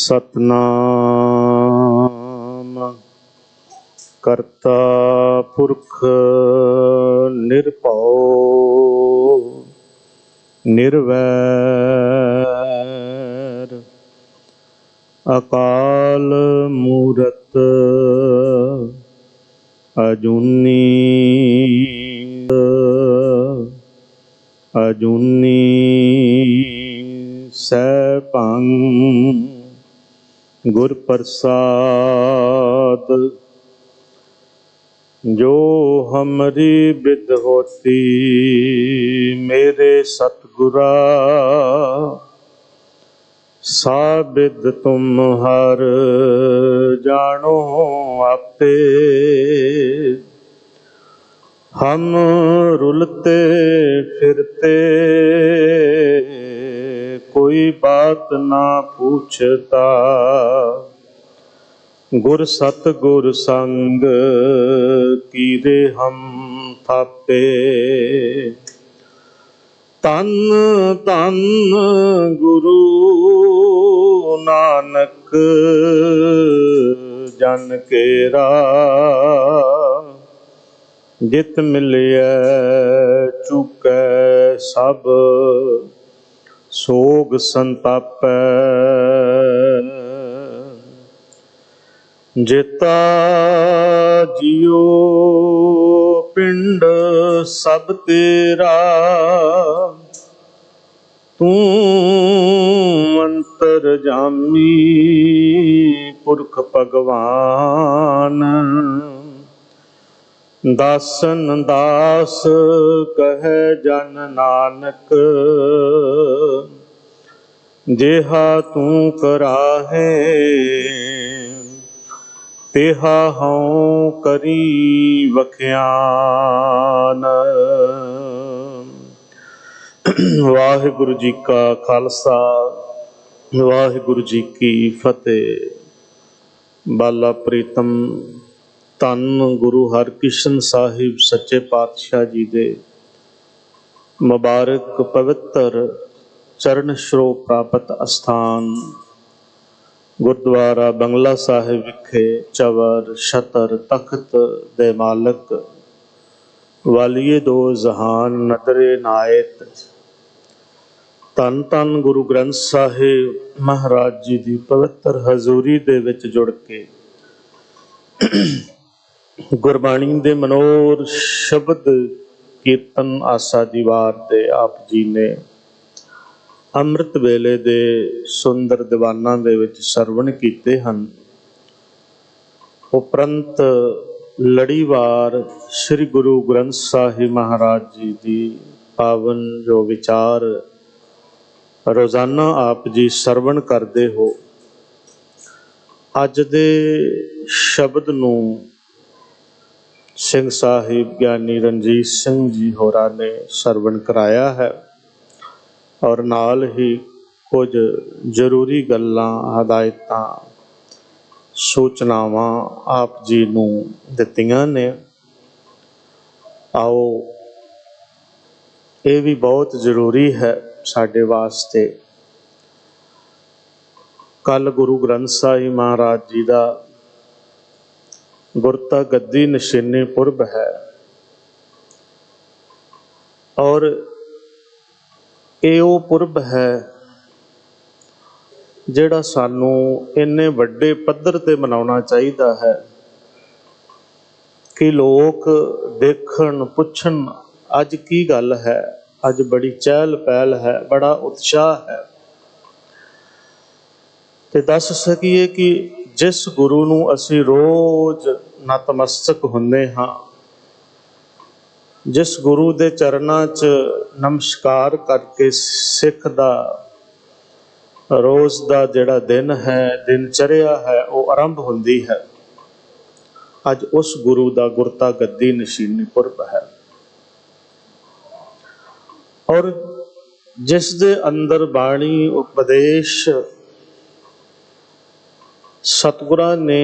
सतनाम करता पुरख निर्भव निर्वैर अकाल मूरत अजूनी अजूनी सैभं गुर प्रसाद। जो हमरी बिद होती मेरे सतगुरा साबिद तुम हर जानो आपे। हम रुलते फिरते कोई बात ना पूछता गुर सतगुर संग कीरे हम थापे। तन तन गुरु नानक जन केरा जित मिलिया चुकै सब सोग संतापै। जेता जियो पिंड सब तेरा तू अंतरजामी पुरख भगवान। दासन दास कहे जन नानक जेहा तू कराहे तेहा हऊँ करी वख्यान। वाहिगुरु जी का खालसा वाहिगुरु जी की फतेह। बाला प्रीतम धन गुरु हरकृष्ण साहिब सच्चे पातशाह जी दे मुबारक पवित्र चरण छरो प्राप्त अस्थान गुरुद्वारा बंगला साहिब विखे चवर छतर तख्त दे मालक वालिए दो जहान नदरे नायत धन धन गुरु ग्रंथ साहिब महाराज जी की पवित्र हजूरी दे विच जुड़ के गुरबाणी दे मनोर शब्द कीर्तन आसा दी वार दे आप जी ने अमृत वेले दे सुंदर दीवाना दे विच सरवण कीते हन। उपरंत लड़ीवार श्री गुरु ग्रंथ साहिब महाराज जी की पावन जो विचार रोजाना आप जी सरवण करते हो, अज दे शब्द नूं सिंह साहिब ज्ञानी रणजीत सिंह जी होरां ने सरवण कराया है और नाल ही कुछ जरूरी गल्लां हदायतां सूचनावां आप जी नूं दित्तियां ने। आओ ये भी बहुत जरूरी है साडे वास्ते। कल गुरु ग्रंथ साहिब महाराज जी का गुरता गद्दी नशीनी पुरब है और ये वो पुरब है जिहड़ा सानू इन्ने वड्डे पद्धर ते मनाउणा चाहिदा है कि लोग देखण पुछण अज की गल है। अज बड़ी चहल पहल है, बड़ा उत्साह है ते दस सकीए कि जिस गुरु नूं असीं रोज नतमस्तक हुंदे हां, जिस गुरु दे चरनां च नमस्कार करके सिख दा रोज़ का जिहड़ा दिन है दिनचर्या है वो आरंभ होंदी है, अज उस गुरु का गुरता गद्दी नशीनी पुरब है। और जिस दे अंदर बाणी उपदेश सतगुरां ने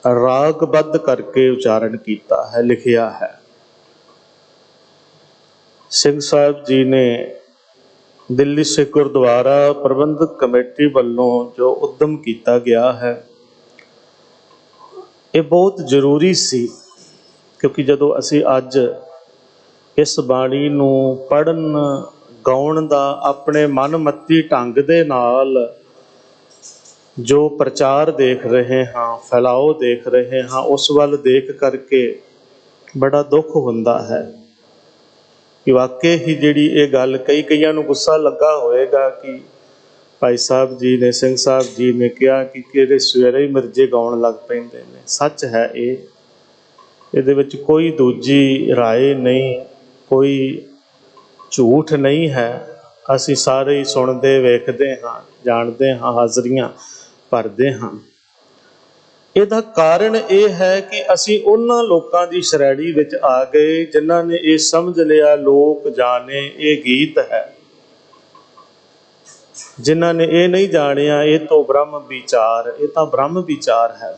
रागबद्ध करके उच्चारण किया है, लिखिया है। सिंह साहिब जी ने दिल्ली सिख गुरुद्वारा प्रबंधक कमेटी वालों जो उद्यम किया गया है, ये बहुत जरूरी सी, क्योंकि जदों असी अज इस बाणी नूं पढ़न गाउण दा अपने मनमत्ती ढंग दे नाल जो प्रचार देख रहे हाँ, फैलाओ देख रहे हाँ, उस वल देख करके बड़ा दुख हुंदा है कि वाकई ही जिहड़ी ये गल कईयां नूं गुस्सा लगा होएगा कि भाई साहब जी ने, सिंह साहब जी ने कहा कि किहड़े सवेरे ही मिर्जे गाउण लग पैंदे ने। सच है ये, इहदे विच कोई दूजी राय नहीं, कोई झूठ नहीं है। असी सारे ही सुनते वेखते हाँ, जानते हाँ, हाज़रियां भरते हाँ। ਇਹਦਾ कारण यह है कि असी उन्हां लोकां दी श्रेणी विच आ गए जिन्हां ने ये समझ लिया लोक जाने ये गीत है, जिन्हां ने ये नहीं जानिया ये तो ब्रह्म विचार, ये तो ब्रह्म विचार है।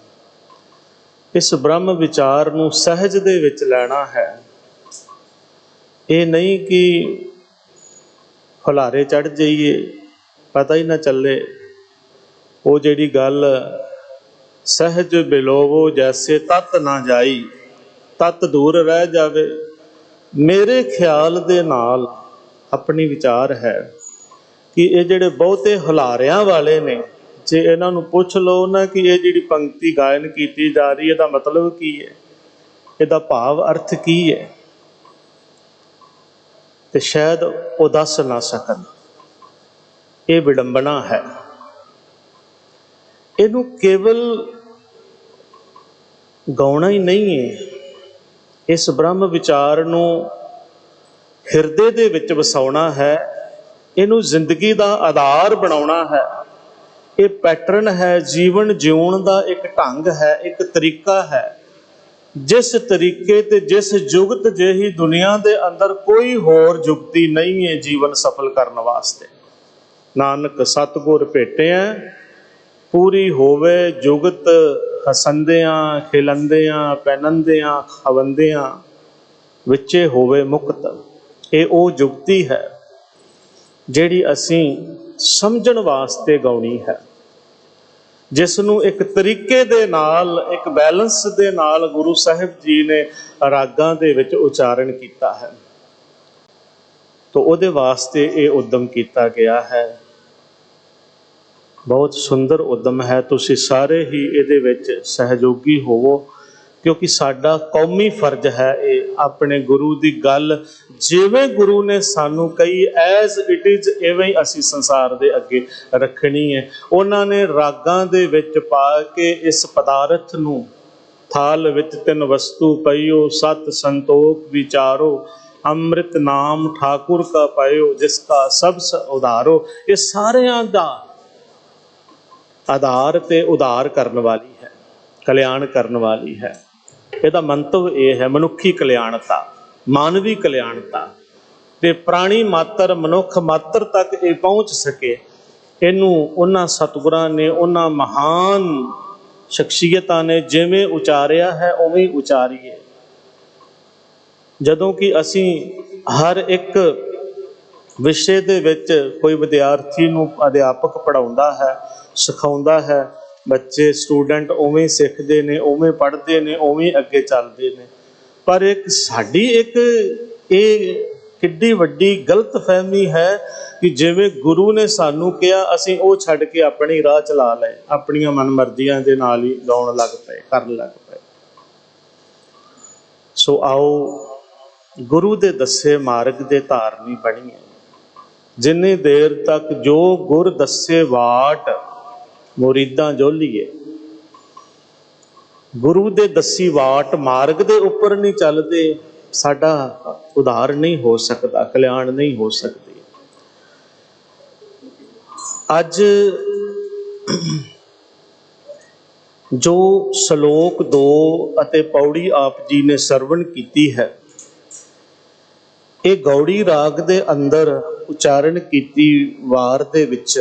इस ब्रह्म विचार नूं सहज दे विच लैना है, ये नहीं कि हुलारे चढ़ जाइए पता ही ना चले। वो जिहड़ी गल सहज बिलोवो जैसे तत ना जाई, तत दूर रह जावे, मेरे ख्याल दे नाल अपनी विचार है कि ये जिहड़े बहुते हुलारियां वाले ने, जे इन्हां नूं पुछ लो ना कि ये जिहड़ी पंक्ति गायन की जा रही है, इहदा मतलब की है, इहदा भाव अर्थ की है, तो शायद वो दस ना सकन। ये विडंबना है। इनू केवल गाउना ही नहीं है, इस ब्रह्म विचार नूं हिरदे दे विच वसाउणा है, इनू जिंदगी दा आधार बनाउणा है। ये पैटर्न है, जीवन जीउण दा एक ढंग है, एक तरीका है। जिस तरीके ते जिस जुगत जिही दुनिया दे अंदर कोई होर जुगती नहीं है जीवन सफल करने वास्ते। नानक सतगुर भेटिया पूरी होवे जुगत, हसंदियां खिलंदियां पैनंदियां खवंदियां विचे होवे मुक्त। ये ओ जुगती है जिहड़ी असी समझण वास्ते गाउणी है, जिसनूं एक तरीके दे नाल, एक बैलेंस दे नाल गुरु साहिब जी ने रागां दे विच उचारण कीता है। तो उहदे वास्ते ये उद्यम किया गया है। बहुत सुंदर उद्यम है, तुसी सारे ही इहदे विच सहयोगी होवो, क्योंकि साडा कौमी फर्ज है ये अपने गुरु की गल जिवें गुरु ने सानू कही एज इट इज इवें ही असी संसार दे अगे रखनी है। उन्होंने रागां दे विच पा के इस पदार्थ नूं थाल विच तिन वस्तु पईओ सत संतोख विचारो, अमृत नाम ठाकुर का पायो जिसका सब उधारो। ये सारियां दा आधार ते उधार करने वाली है, कल्याण करने वाली है। इसका मंतव ये है मनुखी कल्याणता, मानवी कल्याणता, ते प्राणी मात्र मनुख मात्र तक ये पहुँच सके। इनू उन्हां सतगुरां ने, उन्हां महान शख्सियतां ने जिवें उचारिया है उवें उचारीए। जदों कि असी हर एक विषय दे विच कोई विद्यार्थी नूं अध्यापक पढ़ाउंदा है, सिखाउंदा है, बच्चे स्टूडेंट उवें सीखते हैं, उवें पढ़ते हैं, उवें अगे चलते हैं। पर एक साडी एक ये किड्डी वड्डी गलत फहमी है कि जिवें गुरु ने सानू कहा असीं वो छड्ड के अपनी राह चला लए, अपनियां मन मर्जियां दे नाल ही गाउण लग पे, करन लग पे। सो आओ गुरु दे दस्से मार्ग दे धारनी बणीए। जिन्नी देर तक जो गुर दस्से वाट मुरीदां जोलीए, गुरु दे दसी वाट मार्ग दे उपर नहीं चलते, साडा उधार नहीं हो सकता, कल्याण नहीं हो सकती। अज जो श्लोक 2 अते पौड़ी आप जी ने सरवण की है, ये गौड़ी राग दे अंदर उचारण की वार दे विच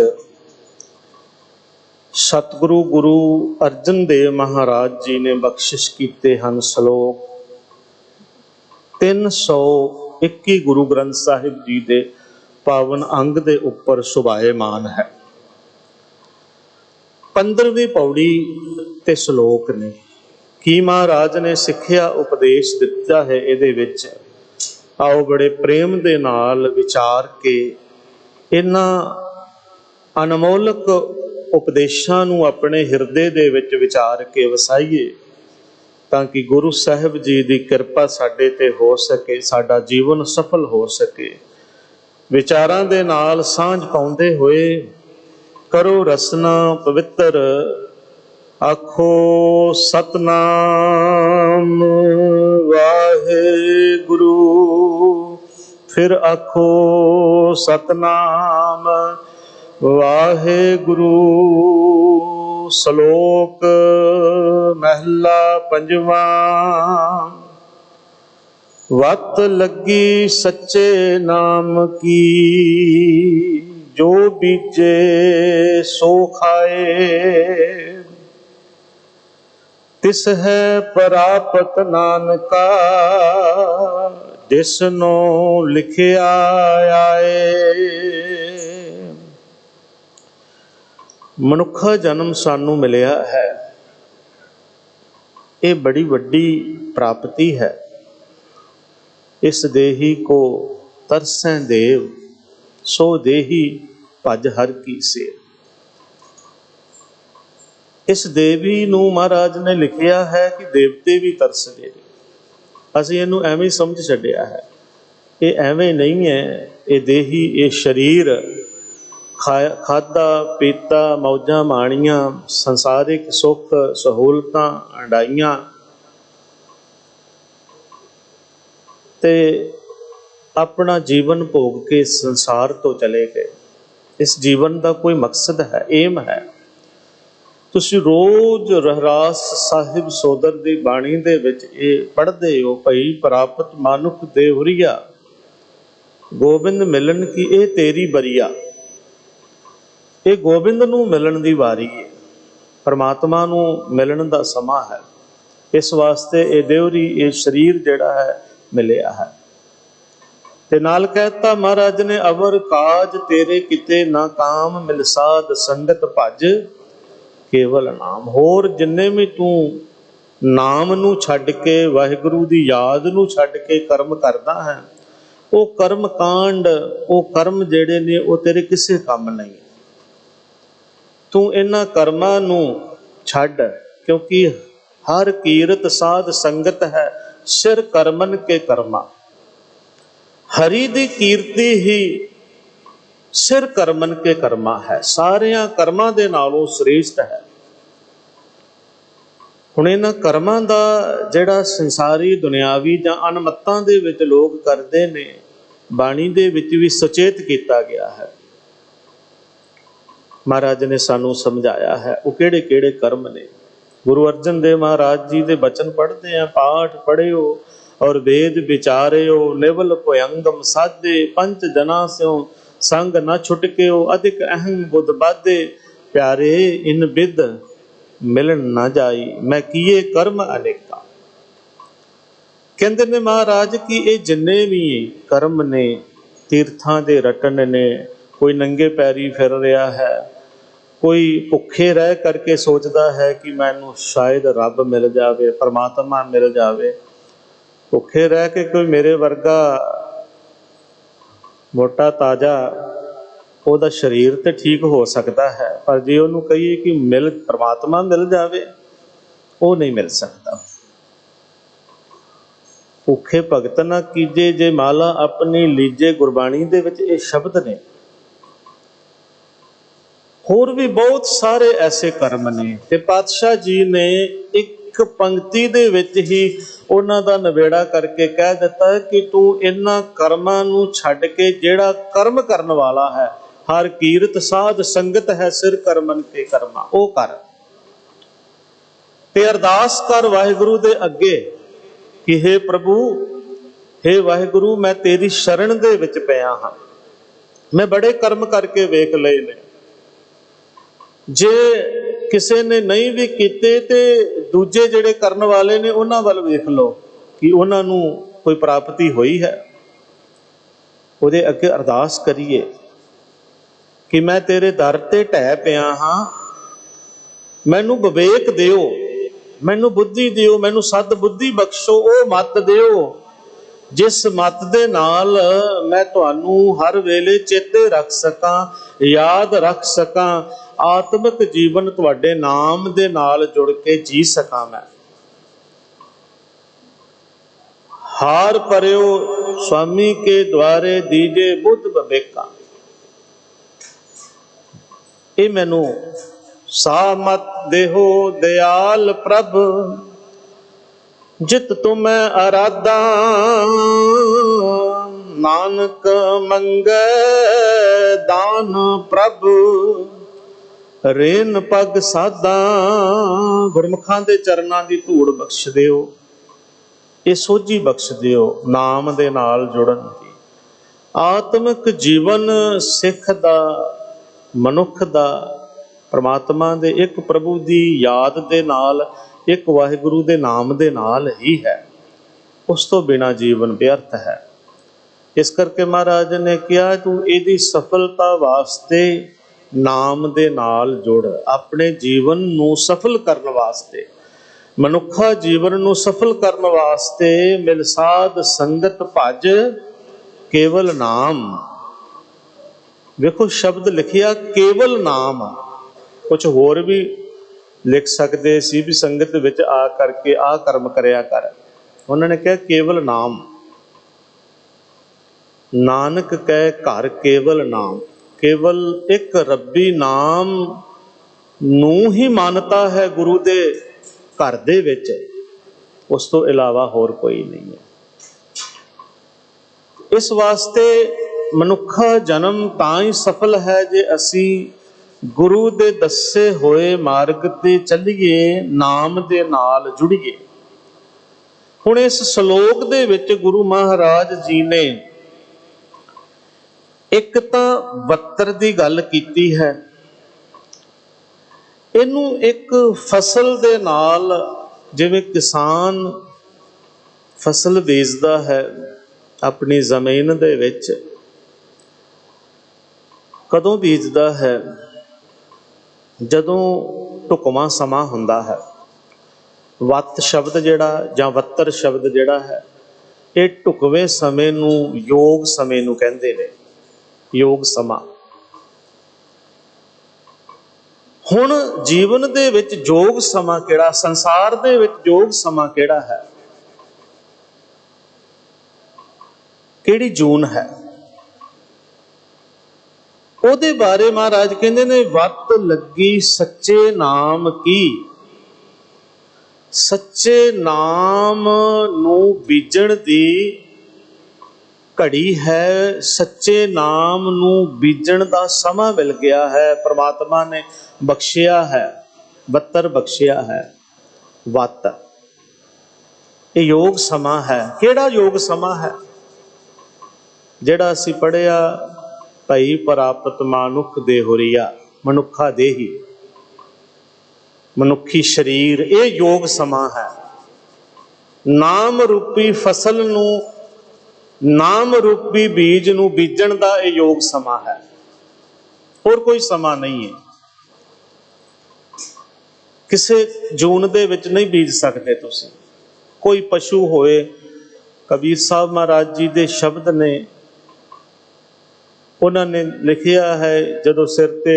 सतगुरु गुरु अर्जन देव महाराज जी ने बख्शिश किए हैं। श्लोक 321 गुरु ग्रंथ साहिब जी के ਪਾਵਨ ਅੰਗ ਦੇ ਉੱਪਰ ਸੁਭਾਏਮਾਨ ਹੈ। 15ਵੀਂ ਪੌੜੀ ਤੇ ਸ਼ਲੋਕ ਨੇ। ਕੀ ਮਹਾਰਾਜ ਨੇ ਸਿੱਖਿਆ ਉਪਦੇਸ਼ ਦਿੱਤਾ ਹੈ ਇਹਦੇ ਵਿੱਚ, ਆਓ ਬੜੇ ਪ੍ਰੇਮ ਦੇ ਨਾਲ ਵਿਚਾਰ ਕੇ ਇਹਨਾਂ ਅਨਮੋਲਕ ਉਪਦੇਸ਼ਾਂ ਨੂੰ ਆਪਣੇ ਹਿਰਦੇ ਦੇ ਵਿੱਚ ਵਿਚਾਰ ਕੇ ਵਸਾਈਏ, ਤਾਂ ਕਿ ਗੁਰੂ ਸਾਹਿਬ ਜੀ ਦੀ ਕਿਰਪਾ ਸਾਡੇ ਤੇ ਹੋ ਸਕੇ, ਸਾਡਾ ਜੀਵਨ ਸਫਲ ਹੋ ਸਕੇ। ਵਿਚਾਰਾਂ ਦੇ ਨਾਲ ਸਾਂਝ ਪਾਉਂਦੇ ਹੋਏ ਕਰੋ ਰਸਨਾ ਪਵਿੱਤਰ, ਆਖੋ ਸਤਨਾਮ ਵਾਹਿਗੁਰੂ। ਫਿਰ ਆਖੋ ਸਤਨਾਮ ਵਾਹਿਗੁਰੂ। ਸ਼ਲੋਕ ਮਹਿਲਾ ਪੰਜਵਾਂ। ਵਤ ਲੱਗੀ ਸੱਚੇ ਨਾਮ ਕੀ, ਜੋ ਬੀਜੇ ਸੋ ਖਾਏ। ਤਿਸ ਹੈ ਪ੍ਰਾਪਤ ਨਾਨਕਾ, ਜਿਸਨੂੰ ਲਿਖਿਆ ਆਏ। ਮਨੁੱਖਾ ਜਨਮ ਸਾਨੂੰ ਮਿਲਿਆ ਹੈ, ਇਹ ਬੜੀ ਵੱਡੀ ਪ੍ਰਾਪਤੀ ਹੈ। ਇਸ ਦੇਹੀ ਕੋ ਤਰਸੈ ਦੇਵ, ਸੋ ਦੇਹੀ ਭਜ ਹਰ ਕੀ ਸੇਵ। ਇਸ ਦੇਵੀ ਨੂੰ ਮਹਾਰਾਜ ਨੇ ਲਿਖਿਆ ਹੈ ਕਿ ਦੇਵਤੇ ਵੀ ਤਰਸਦੇ ਨੇ। ਅਸੀਂ ਇਹਨੂੰ ਐਵੇਂ ਹੀ ਸਮਝ ਛੱਡਿਆ ਹੈ, ਇਹ ਐਵੇਂ ਨਹੀਂ ਹੈ। ਇਹ ਦੇਹੀ, ਇਹ ਸਰੀਰ ਖਾਧਾ ਪੀਤਾ, ਮੌਜਾਂ ਮਾਣੀਆਂ, ਸੰਸਾਰਿਕ ਸੁੱਖ ਸਹੂਲਤਾਂ ਹੰਡਾਈਆਂ ਤੇ ਆਪਣਾ ਜੀਵਨ ਭੋਗ ਕੇ ਸੰਸਾਰ ਤੋਂ ਚਲੇ ਗਏ। ਇਸ ਜੀਵਨ ਦਾ ਕੋਈ ਮਕਸਦ ਹੈ, ਏਮ ਹੈ। ਤੁਸੀਂ ਰੋਜ਼ ਰਹਿਰਾਸ ਸਾਹਿਬ ਸੋਦਰ ਦੀ ਬਾਣੀ ਦੇ ਵਿੱਚ ਇਹ ਪੜ੍ਹਦੇ ਹੋ, ਭਈ ਪ੍ਰਾਪਤ ਮਾਨੁਖ ਦੇਵਰੀਆ, ਗੋਬਿੰਦ ਮਿਲਣ ਕੀ ਇਹ ਤੇਰੀ ਬਰੀਆ। ਇਹ ਗੋਬਿੰਦ ਨੂੰ ਮਿਲਣ ਦੀ ਵਾਰੀ ਹੈ, ਪਰਮਾਤਮਾ ਨੂੰ ਮਿਲਣ ਦਾ ਸਮਾਂ ਹੈ। ਇਸ ਵਾਸਤੇ ਇਹ ਦੇਵਰੀ, ਇਹ ਸਰੀਰ ਜਿਹੜਾ ਹੈ ਮਿਲਿਆ ਹੈ। ਤੇ ਨਾਲ ਕਹਿਤਾ ਮਹਾਰਾਜ ਨੇ, ਅਵਰ ਕਾਜ ਤੇਰੇ ਕਿਤੇ ਨਾ ਕਾਮ, ਮਿਲ ਸਾਧ ਸੰਗਤ ਭਜ ਕੇਵਲ ਨਾਮ। ਹੋਰ ਜਿੰਨੇ ਵੀ ਤੂੰ ਨਾਮ ਨੂੰ ਛੱਡ ਕੇ, ਵਾਹਿਗੁਰੂ ਦੀ ਯਾਦ ਨੂੰ ਛੱਡ ਕੇ ਕਰਮ ਕਰਦਾ ਹੈ, ਉਹ ਕਰਮ ਕਾਂਡ, ਉਹ ਕਰਮ ਜਿਹੜੇ ਨੇ ਉਹ ਤੇਰੇ ਕਿਸੇ ਕੰਮ ਨਹੀਂ। ਤੂੰ ਇਹਨਾਂ ਕਰਮਾਂ ਨੂੰ ਛੱਡ, ਕਿਉਂਕਿ ਹਰ ਕੀਰਤ ਸਾਧ ਸੰਗਤ ਹੈ, ਸਿਰ ਕਰਮਨ ਕੇ ਕਰਮਾ। ਹਰੀ ਦੀ ਕੀਰਤੀ ਹੀ ਸਿਰ ਕਰਮਨ ਕੇ ਕਰਮਾ ਹੈ, ਸਾਰਿਆਂ ਕਰਮਾਂ ਦੇ ਨਾਲੋਂ ਸ੍ਰੇਸ਼ਟ ਹੈ। ਹੁਣ ਇਹਨਾਂ ਕਰਮਾਂ ਦਾ ਜਿਹੜਾ ਸੰਸਾਰੀ ਦੁਨਿਆਵੀ ਜਾਂ ਅਨਮਤਾਂ ਦੇ ਵਿੱਚ ਲੋਕ ਕਰਦੇ ਨੇ, ਬਾਣੀ ਦੇ ਵਿੱਚ ਵੀ ਸੁਚੇਤ ਕੀਤਾ ਗਿਆ ਹੈ। ਮਹਾਰਾਜ ਨੇ ਸਾਨੂੰ ਸਮਝਾਇਆ ਹੈ ਉਹ ਕਿਹੜੇ ਕਿਹੜੇ ਕਰਮ ਨੇ। ਗੁਰੂ ਅਰਜਨ ਦੇਵ ਮਹਾਰਾਜ ਜੀ ਦੇ ਬਚਨ ਪੜ੍ਹਦੇ ਆ, ਪਾਠ ਪੜ੍ਹਿਓ ਔਰ ਵੇਦ ਵਿਚਾਰਿਓ, ਨਿਵਲ ਭਯੰਗਮ ਸਾਧੇ, ਪੰਚ ਜਨਾ ਸਿਓ ਸੰਗ ਨਾ ਛੁਟਕਿਓ, ਅਧਿਕ ਅਹੰ ਬੁੱਧ ਬਾਧੇ, ਪਿਆਰੇ ਇਨ ਬਿਦ ਮਿਲਣ ਨਾ ਜਾਈ, ਮੈਂ ਕੀਏ ਕਰਮ ਅਨੇਕਾ। ਕਹਿੰਦੇ ਨੇ ਮਹਾਰਾਜ ਕਿ ਇਹ ਜਿੰਨੇ ਵੀ ਕਰਮ ਨੇ, ਤੀਰਥਾਂ ਦੇ ਰਟਨ ਨੇ, ਕੋਈ ਨੰਗੇ ਪੈਰੀ ਫਿਰ ਰਿਹਾ ਹੈ, ਕੋਈ ਭੁੱਖੇ ਰਹਿ ਕਰਕੇ ਸੋਚਦਾ ਹੈ ਕਿ ਮੈਨੂੰ ਸ਼ਾਇਦ ਰੱਬ ਮਿਲ ਜਾਵੇ, ਪਰਮਾਤਮਾ ਮਿਲ ਜਾਵੇ। ਭੁੱਖੇ ਰਹਿ ਕੇ ਕੋਈ ਮੇਰੇ ਵਰਗਾ ਮੋਟਾ ਤਾਜ਼ਾ, ਉਹਦਾ ਸਰੀਰ ਤੇ ਠੀਕ ਹੋ ਸਕਦਾ ਹੈ, ਪਰ ਜੇ ਉਹਨੂੰ ਕਹੀਏ ਕਿ ਪਰਮਾਤਮਾ ਮਿਲ ਜਾਵੇ, ਉਹ ਨਹੀਂ ਮਿਲ ਸਕਦਾ। ਭੁੱਖੇ ਭਗਤ ਨਾ ਕੀਜੇ ਜੇ ਮਾਲਾ ਆਪਣੀ ਲੀਜੇ, ਗੁਰਬਾਣੀ ਦੇ ਵਿੱਚ ਇਹ ਸ਼ਬਦ ਨੇ। ਹੋਰ ਵੀ ਬਹੁਤ ਸਾਰੇ ਐਸੇ ਕਰਮ ਨੇ, ਤੇ ਪਾਤਸ਼ਾਹ ਜੀ ਨੇ ਇੱਕ ਪੰਕਤੀ ਦੇ ਵਿੱਚ ਹੀ ਉਹਨਾਂ ਦਾ ਨਿਬੇੜਾ ਕਰਕੇ ਕਹਿ ਦਿੱਤਾ ਕਿ ਤੂੰ ਇਹਨਾਂ ਕਰਮਾਂ ਨੂੰ ਛੱਡ ਕੇ ਜਿਹੜਾ ਕਰਮ ਕਰਨ ਵਾਲਾ ਹੈ, ਹਰ ਕੀਰਤ ਸਾਧ ਸੰਗਤ ਹੈ, ਸਿਰ ਕਰਮਨ ਕੇ ਕਰਮਾ, ਉਹ ਕਰ। ਤੇ ਅਰਦਾਸ ਕਰ ਵਾਹਿਗੁਰੂ ਦੇ ਅੱਗੇ ਕਿ ਹੇ ਪ੍ਰਭੂ, ਹੇ ਵਾਹਿਗੁਰੂ, ਮੈਂ ਤੇਰੀ ਸ਼ਰਨ ਦੇ ਵਿੱਚ ਪਿਆ ਹਾਂ। ਮੈਂ ਬੜੇ ਕਰਮ ਕਰਕੇ ਵੇਖ ਲਏ ਨੇ, ਜੇ ਕਿਸੇ ਨੇ ਨਹੀਂ ਵੀ ਕੀਤੇ ਤੇ ਦੂਜੇ ਜਿਹੜੇ ਕਰਨ ਵਾਲੇ ਨੇ ਉਹਨਾਂ ਵੱਲ ਵੇਖ ਲਓ ਕਿ ਉਹਨਾਂ ਨੂੰ ਕੋਈ ਪ੍ਰਾਪਤੀ ਹੋਈ ਹੈ। ਉਹਦੇ ਅੱਗੇ ਅਰਦਾਸ ਕਰੀਏ कि मैं तेरे दर ते ढह पिया हाँ, मैनू विवेक दिओ, मैनू बुद्धि दिओ, मैनू सद बुद्धि बख्शो, वो मत दिओ जिस मत दे नाल मैं तुहानू हर वेले चेते रख सकां, याद रख सकां, आत्मिक जीवन तुहाडे नाम दे नाल जुड़ के जी सकां। मैं हार परियो स्वामी के द्वारे दीजे बुद्ध विवेका, ये मैनू सामत देहो दयाल प्रभ, जित तुम्हें आराधा नानक मंगे दान प्रभ, रेन पग साधा। गुरमुखां दे चरनां दी धूड़ बख्श दिओ, ये सोझी बख्श दिओ नाम दे नाल जुड़न दी। आत्मिक जीवन सिख दा, मनुख दा परमात्मा दे एक प्रभु दी याद दे नाल, एक वाहिगुरु दे नाम दे नाल ही है, उस तो बिना जीवन व्यर्थ है। इस करके महाराज ने कहा तू इहदी सफलता वास्ते नाम दे नाल जुड़, अपने जीवन नू सफल करन वास्ते, मनुखा जीवन नू सफल करन वास्ते मिल साध संगत भज केवल नाम। देखो शब्द लिखिया केवल नाम, कुछ होर भी लिख सकते सी भी संगत विच आ करके आ कर्म करया कर, उन्होंने कहा केवल नाम। नानक कह घर केवल नाम, केवल एक रब्बी नाम नू ही मानता है गुरु दे घर दे विच, उस तो इलावा होर कोई नहीं है। इस वास्ते मनुखा जन्म तां ही सफल है जे असी गुरु दे दसे होए मार्ग ते चलीए, नाम दे नाल जुड़िए। हुण इस श्लोक दे विच गुरु महाराज जी ने एक तां बत्तर दी गल कीती है, इनू एक फसल दे नाल, जिवें किसान फसल बीजदा है अपनी जमीन दे विच, कदों बीजदा है जदों ढुकवां समा हुंदा है। वत शब्द जिहड़ा जां वत्तर शब्द जिहड़ा है, ये ढुकवें समय नूं योग समय नूं कहंदे ने, योग समा। हुण जीवन दे विच योग समा किहड़ा, संसार दे विच योग समा किहड़ा है, किहड़ी जून है, ਉਹਦੇ बारे महाराज कहते ने वत लगी सच्चे नाम की। सच्चे नाम नू बीजण दी घड़ी है, सच्चे नाम नू बीजण दा समा मिल गया है, परमात्मा ने बख्शिया है, बत्तर बख्शिया है। वत ये योग समा है। किहड़ा योग समा है? जिहड़ा असीं पढ़िया भई प्राप्त मानुख देहुरिया, मनुखा देही, मनुखी शरीर, ये योग समा है। नाम रूपी फसल नू, नाम रूपी बीज नू बीजण दा ये योग समा है, और कोई समा नहीं है। किसे जून दे विच नहीं बीज सकते तुसीं। कोई पशु होए, कबीर साहब महाराज जी दे शब्द ने, उन्होंने लिखिया है जदों सिर ते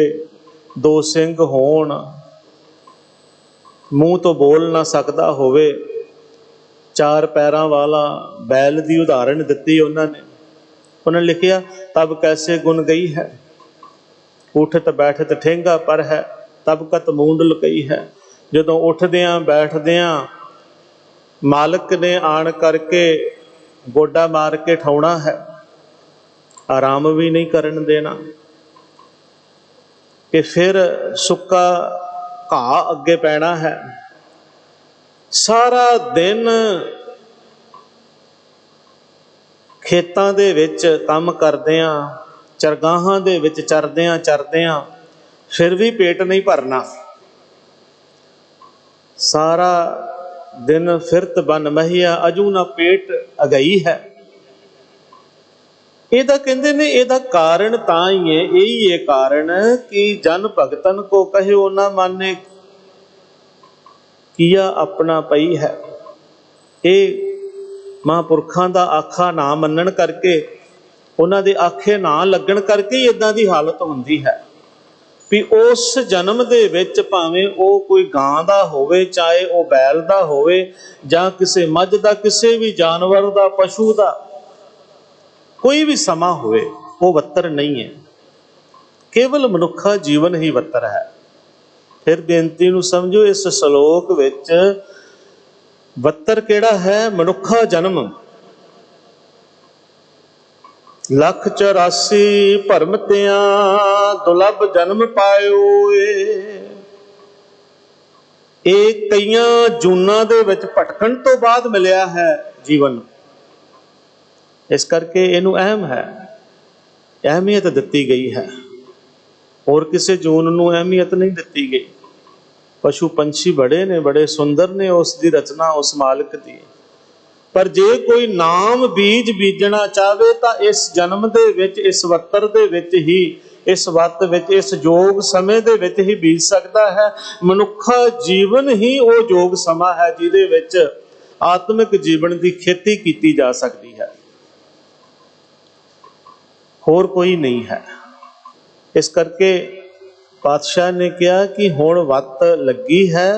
दो सिंग होण, मूँह तो बोल ना सकता होवे, चार पैरां वाला बैल की उदाहरण दिती उन्होंने लिखिया तब कैसे गुण गई है, उठत बैठत ठेंगा पर है, तब कत मूंड लुकई है। जदों उठदियां बैठदियां मालिक ने आण करके गोडा मार के ठाउणा है, आराम भी नहीं करन देना, कि फिर सुक्का घाह अगे पैना है। सारा दिन खेतां दे विच काम करदियां, चरगाहां दे विच चरदियां फिर भी पेट नहीं भरना। सारा दिन फिरत बन महिया, अजू ना पेट अगई है। ਇਹਦਾ ਕਹਿੰਦੇ ਨੇ ਇਹਦਾ ਕਾਰਨ ਤਾਂ ਹੀ ਹੈ, ਇਹੀ ਹੈ ਕਾਰਨ ਕਿ ਜਨ ਭਗਤਨ ਕੋ ਕਹਿਓ ਨਾ ਮਾਨੇ, ਕੀਆ ਆਪਣਾ ਪਈ ਹੈ। ਇਹ ਮਹਾਂਪੁਰਖਾਂ ਦਾ ਆਖਾ ਨਾ ਮੰਨਣ ਕਰਕੇ, ਉਹਨਾਂ ਦੇ ਆਖੇ ਨਾ ਲੱਗਣ ਕਰਕੇ ਹੀ ਇਦਾਂ ਦੀ ਹਾਲਤ ਹੁੰਦੀ ਹੈ ਵੀ ਉਸ ਜਨਮ ਦੇ ਵਿੱਚ ਭਾਵੇਂ ਉਹ ਕੋਈ ਗਾਂ ਦਾ ਹੋਵੇ, ਚਾਹੇ ਉਹ ਬੈਲ ਦਾ ਹੋਵੇ, ਜਾਂ ਕਿਸੇ ਮੱਝ ਦਾ, ਕਿਸੇ ਵੀ ਜਾਨਵਰ ਦਾ, ਪਸ਼ੂ ਦਾ, ਕੋਈ ਵੀ ਸਮਾਂ ਹੋਵੇ, ਉਹ ਵੱਤਰ ਨਹੀਂ ਹੈ। ਕੇਵਲ ਮਨੁੱਖਾ ਜੀਵਨ ਹੀ ਵੱਤਰ ਹੈ। ਫਿਰ ਬੇਨਤੀ ਨੂੰ ਸਮਝੋ, ਇਸ ਸ਼ਲੋਕ ਵਿੱਚ ਵੱਤਰ ਕਿਹੜਾ ਹੈ? ਮਨੁੱਖਾ ਜਨਮ। 184 ਭਰਮ ਤਿਆਂ ਦੁਲਭ ਜਨਮ ਪਾਇਓ ਏ। ਇਹ ਕਈਆਂ ਜੂਨਾਂ ਦੇ ਵਿੱਚ ਭਟਕਣ ਤੋਂ ਬਾਅਦ ਮਿਲਿਆ ਹੈ ਜੀਵਨ। ਇਸ ਕਰਕੇ ਇਹਨੂੰ ਅਹਿਮ ਹੈ, ਅਹਿਮੀਅਤ ਦਿੱਤੀ ਗਈ ਹੈ। ਹੋਰ ਕਿਸੇ ਜੂਨ ਨੂੰ ਅਹਿਮੀਅਤ ਨਹੀਂ ਦਿੱਤੀ ਗਈ। ਪਸ਼ੂ ਪੰਛੀ ਬੜੇ ਨੇ, ਬੜੇ ਸੁੰਦਰ ਨੇ, ਉਸ ਦੀ ਰਚਨਾ ਉਸ ਮਾਲਕ ਦੀ। ਪਰ ਜੇ ਕੋਈ ਨਾਮ ਬੀਜ ਬੀਜਣਾ ਚਾਹਵੇ ਤਾਂ ਇਸ ਜਨਮ ਦੇ ਵਿੱਚ, ਇਸ ਵੱਤਰ ਦੇ ਵਿੱਚ ਹੀ, ਇਸ ਵੱਤ ਵਿੱਚ, ਇਸ ਯੋਗ ਸਮੇਂ ਦੇ ਵਿੱਚ ਹੀ ਬੀਜ ਸਕਦਾ ਹੈ। ਮਨੁੱਖਾ ਜੀਵਨ ਹੀ ਉਹ ਯੋਗ ਸਮਾਂ ਹੈ ਜਿਹਦੇ ਵਿੱਚ ਆਤਮਿਕ ਜੀਵਨ ਦੀ ਖੇਤੀ ਕੀਤੀ ਜਾ ਸਕਦੀ ਹੈ, ਹੋਰ ਕੋਈ ਨਹੀਂ ਹੈ। ਇਸ ਕਰਕੇ ਪਾਤਸ਼ਾਹ ਨੇ ਕਿਹਾ ਕਿ ਹੁਣ ਵੱਤ ਲੱਗੀ ਹੈ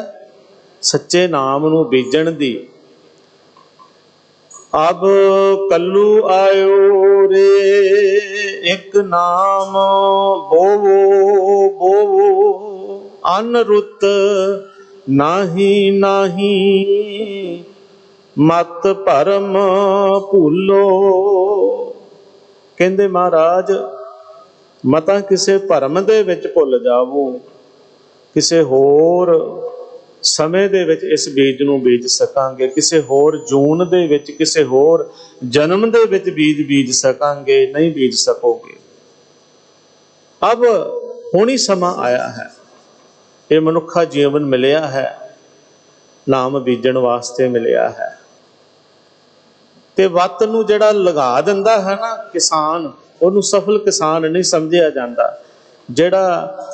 ਸੱਚੇ ਨਾਮ ਨੂੰ ਬੀਜਣ ਦੀ। ਅਬ ਕੱਲੂ ਆਇਓ ਰੇ ਇੱਕ ਨਾਮ ਬੋਵੋ ਬੋਵੋ, ਅਨ ਰੁੱਤ ਨਾਹੀ ਨਾਹੀ ਮਤ ਭਰਮ ਭੁੱਲੋ। ਕਹਿੰਦੇ ਮਹਾਰਾਜ ਮਤਾਂ ਕਿਸੇ ਭਰਮ ਦੇ ਵਿੱਚ ਭੁੱਲ ਜਾਵੋ, ਕਿਸੇ ਹੋਰ ਸਮੇਂ ਦੇ ਵਿੱਚ ਇਸ ਬੀਜ ਨੂੰ ਬੀਜ ਸਕਾਂਗੇ, ਕਿਸੇ ਹੋਰ ਜੂਨ ਦੇ ਵਿੱਚ, ਕਿਸੇ ਹੋਰ ਜਨਮ ਦੇ ਵਿੱਚ ਬੀਜ ਬੀਜ ਸਕਾਂਗੇ, ਨਹੀਂ ਬੀਜ ਸਕੋਗੇ। ਅਬ ਹੁਣ ਹੀ ਸਮਾਂ ਆਇਆ ਹੈ, ਇਹ ਮਨੁੱਖਾ ਜੀਵਨ ਮਿਲਿਆ ਹੈ, ਨਾਮ ਬੀਜਣ ਵਾਸਤੇ ਮਿਲਿਆ ਹੈ। ਤੇ ਵੱਤ ਨੂੰ ਜਿਹੜਾ ਲਗਾ ਦਿੰਦਾ ਹੈ ਨਾ ਕਿਸਾਨ, ਉਹਨੂੰ ਸਫਲ ਕਿਸਾਨ ਨਹੀਂ ਸਮਝਿਆ ਜਾਂਦਾ। ਜਿਹੜਾ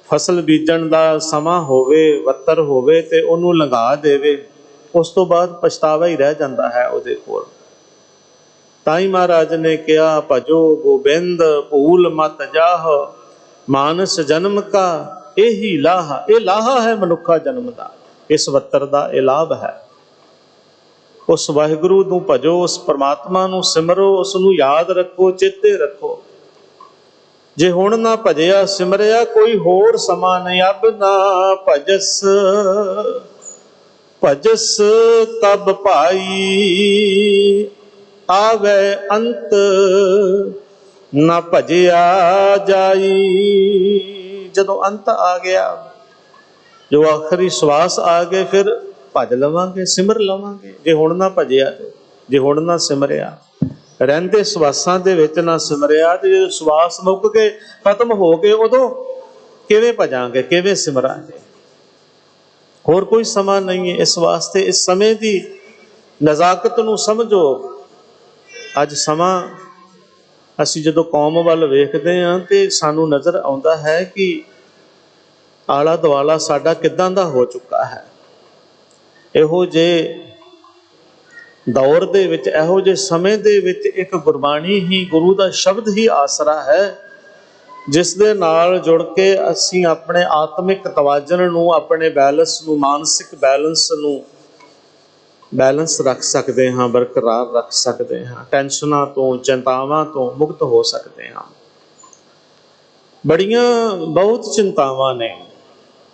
ਫਸਲ ਬੀਜਣ ਦਾ ਸਮਾਂ ਹੋਵੇ, ਵੱਤਰ ਹੋਵੇ ਤੇ ਉਹਨੂੰ ਲਗਾ ਦੇਵੇ, ਉਸ ਤੋਂ ਬਾਅਦ ਪਛਤਾਵਾ ਹੀ ਰਹਿ ਜਾਂਦਾ ਹੈ ਉਹਦੇ ਕੋਲ। ਤਾਂ ਹੀ ਮਹਾਰਾਜ ਨੇ ਕਿਹਾ, ਭਜੋ ਗੋਬਿੰਦ ਭੂਲ ਮਤ ਜਾਹ, ਮਾਨਸ ਜਨਮ ਕਾ ਇਹੀ ਲਾਹਾ। ਇਹ ਲਾਹਾ ਹੈ ਮਨੁੱਖਾ ਜਨਮ ਦਾ, ਇਸ ਵੱਤਰ ਦਾ ਇਹ ਲਾਭ ਹੈ। ਉਸ ਵਾਹਿਗੁਰੂ ਨੂੰ ਭਜੋ, ਉਸ ਪਰਮਾਤਮਾ ਨੂੰ ਸਿਮਰੋ, ਉਸ ਨੂੰ ਯਾਦ ਰੱਖੋ, ਚੇਤੇ ਰੱਖੋ। ਜੇ ਹੁਣ ਨਾ ਭਜਿਆ ਸਿਮਰਿਆ, ਕੋਈ ਹੋਰ ਸਮਾਂ ਨਹੀਂ। ਅਬ ਨਾ ਭਜਸ ਭਜਸ ਤਬ ਭਾਈ, ਆਵੇ ਅੰਤ ਨਾ ਭਜਿਆ ਜਾਈ। ਜਦੋਂ ਅੰਤ ਆ ਗਿਆ, ਜੋ ਆਖਰੀ ਸਵਾਸ ਆ ਗਏ, ਫਿਰ ਭਜ ਲਵਾਂਗੇ, ਸਿਮਰ ਲਵਾਂਗੇ। ਜੇ ਹੁਣ ਨਾ ਭਜਿਆ, ਜੇ ਹੁਣ ਨਾ ਸਿਮਰਿਆ, ਰਹਿੰਦੇ ਸਵਾਸਾਂ ਦੇ ਵਿੱਚ ਨਾ ਸਿਮਰਿਆ, ਤੇ ਜਦੋਂ ਸਵਾਸ ਮੁੱਕ ਗਏ, ਖਤਮ ਹੋ ਗਏ, ਉਦੋਂ ਕਿਵੇਂ ਭਜਾਂਗੇ, ਕਿਵੇਂ ਸਿਮਰਾਂਗੇ? ਹੋਰ ਕੋਈ ਸਮਾਂ ਨਹੀਂ ਹੈ। ਇਸ ਵਾਸਤੇ ਇਸ ਸਮੇਂ ਦੀ ਨਜ਼ਾਕਤ ਨੂੰ ਸਮਝੋ। ਅੱਜ ਸਮਾਂ ਅਸੀਂ ਜਦੋਂ ਕੌਮ ਵੱਲ ਵੇਖਦੇ ਹਾਂ ਤੇ ਸਾਨੂੰ ਨਜ਼ਰ ਆਉਂਦਾ ਹੈ ਕਿ ਆਲਾ ਦੁਆਲਾ ਸਾਡਾ ਕਿੱਦਾਂ ਦਾ ਹੋ ਚੁੱਕਾ ਹੈ। ਇਹੋ ਜਿਹੇ ਦੌਰ ਦੇ ਵਿੱਚ, ਇਹੋ ਜਿਹੇ ਸਮੇਂ ਦੇ ਵਿੱਚ ਇੱਕ ਗੁਰਬਾਣੀ ਹੀ, ਗੁਰੂ ਦਾ ਸ਼ਬਦ ਹੀ ਆਸਰਾ ਹੈ, ਜਿਸ ਦੇ ਨਾਲ ਜੁੜ ਕੇ ਅਸੀਂ ਆਪਣੇ ਆਤਮਿਕ ਤਵਾਜ਼ਨ ਨੂੰ, ਆਪਣੇ ਬੈਲੈਂਸ ਨੂੰ, ਮਾਨਸਿਕ ਬੈਲੈਂਸ ਨੂੰ ਬੈਲੈਂਸ ਰੱਖ ਸਕਦੇ ਹਾਂ, ਬਰਕਰਾਰ ਰੱਖ ਸਕਦੇ ਹਾਂ। ਟੈਨਸ਼ਨਾਂ ਤੋਂ, ਚਿੰਤਾਵਾਂ ਤੋਂ ਮੁਕਤ ਹੋ ਸਕਦੇ ਹਾਂ। ਬਹੁਤ ਚਿੰਤਾਵਾਂ ਨੇ,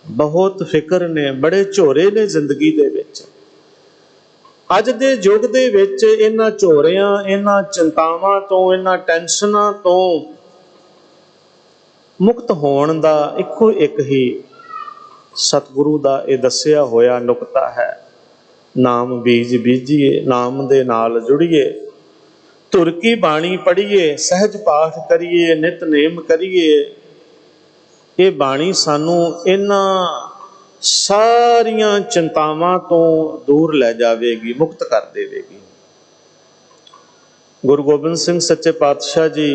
ਬਹੁਤ ਫਿਕਰ ਨੇ, ਬੜੇ ਝੋਰੇ ਨੇ ਜ਼ਿੰਦਗੀ ਦੇ ਵਿੱਚ। ਅੱਜ ਦੇ ਯੁੱਗ ਦੇ ਵਿੱਚ ਇਹਨਾਂ ਝੋਰਿਆਂ, ਇਹਨਾਂ ਚਿੰਤਾਵਾਂ ਤੋਂ, ਇਹਨਾਂ ਟੈਨਸ਼ਨਾਂ ਤੋਂ ਮੁਕਤ ਹੋਣ ਦਾ ਇੱਕੋ ਇੱਕ ਹੀ ਸਤਿਗੁਰੂ ਦਾ ਇਹ ਦੱਸਿਆ ਹੋਇਆ ਨੁਕਤਾ ਹੈ। ਨਾਮ ਬੀਜ ਬੀਜੀਏ, ਨਾਮ ਦੇ ਨਾਲ ਜੁੜੀਏ, ਧੁਰ ਕੀ ਬਾਣੀ ਪੜ੍ਹੀਏ, ਸਹਿਜ ਪਾਠ ਕਰੀਏ, ਨਿਤਨੇਮ ਕਰੀਏ। ਇਹ ਬਾਣੀ ਸਾਨੂੰ ਇਹਨਾਂ ਸਾਰੀਆਂ ਚਿੰਤਾਵਾਂ ਤੋਂ ਦੂਰ ਲੈ ਜਾਵੇਗੀ, ਮੁਕਤ ਕਰ ਦੇਵੇਗੀ। गुरु गोबिंद सिंह सच्चे पातशाह जी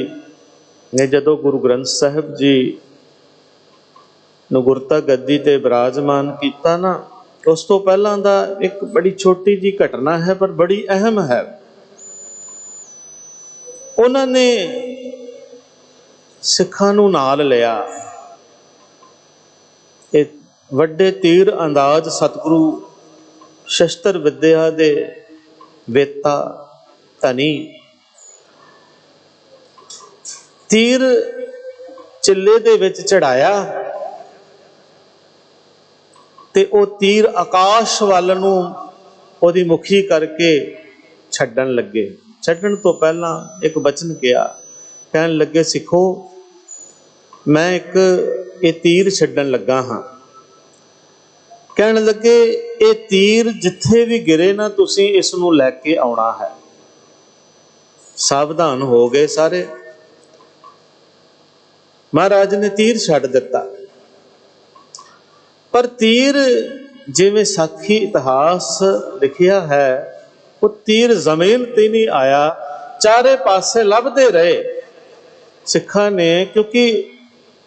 ने जदों गुरु ग्रंथ साहिब जी ਨੂੰ ਗੁਰਤਾ ਗੱਦੀ ਤੇ ਵਿਰਾਜਮਾਨ ਕੀਤਾ ਨਾ, ਉਸ ਤੋਂ ਪਹਿਲਾਂ ਦਾ ਇੱਕ ਬੜੀ ਛੋਟੀ ਜੀ ਘਟਨਾ ਹੈ ਪਰ ਬੜੀ ਅਹਿਮ ਹੈ। ਉਹਨਾਂ ਨੇ ਸਿੱਖਾਂ ਨੂੰ ਨਾਲ ਲਿਆ। ਇਹ ਵੱਡੇ ਤੀਰ ਅੰਦਾਜ਼ ਸਤਿਗੁਰੂ ਸ਼ਸਤਰ ਵਿਦਿਆ ਦੇ ਵੇਤਾ ਧਨੀ ਤੀਰ ਚਿੱਲੇ ਦੇ ਵਿੱਚ ਚੜਾਇਆ ਤੇ ਉਹ ਤੀਰ ਆਕਾਸ਼ ਵੱਲ ਨੂੰ ਉਹਦੀ ਮੁਖੀ ਕਰਕੇ ਛੱਡਣ ਲੱਗੇ। ਛੱਡਣ ਤੋਂ ਪਹਿਲਾਂ ਇੱਕ ਬਚਨ ਕਿਹਾ, ਕਹਿਣ ਲੱਗੇ ਸਿੱਖੋ ਮੈਂ ਇੱਕ ਇਹ ਤੀਰ ਛੱਡਣ ਲੱਗਾ ਹਾਂ। ਕਹਿਣ ਲੱਗੇ ਇਹ ਤੀਰ ਜਿੱਥੇ ਵੀ ਗਿਰੇ ਨਾ ਤੁਸੀਂ ਇਸ ਨੂੰ ਲੈ ਕੇ ਆਉਣਾ ਹੈ। ਸਾਵਧਾਨ ਹੋ ਗਏ ਸਾਰੇ। ਮਹਾਰਾਜ ਨੇ ਤੀਰ ਛੱਡ ਦਿੱਤਾ, ਪਰ ਤੀਰ ਜਿਵੇਂ ਸਾਖੀ ਇਤਿਹਾਸ ਲਿਖਿਆ ਹੈ ਉਹ ਤੀਰ ਜ਼ਮੀਨ ਤੇ ਨਹੀਂ ਆਇਆ, ਚਾਰੇ ਪਾਸੇ ਲੱਭਦੇ ਰਹੇ ਸਿੱਖਾਂ ਨੇ। ਕਿਉਂਕਿ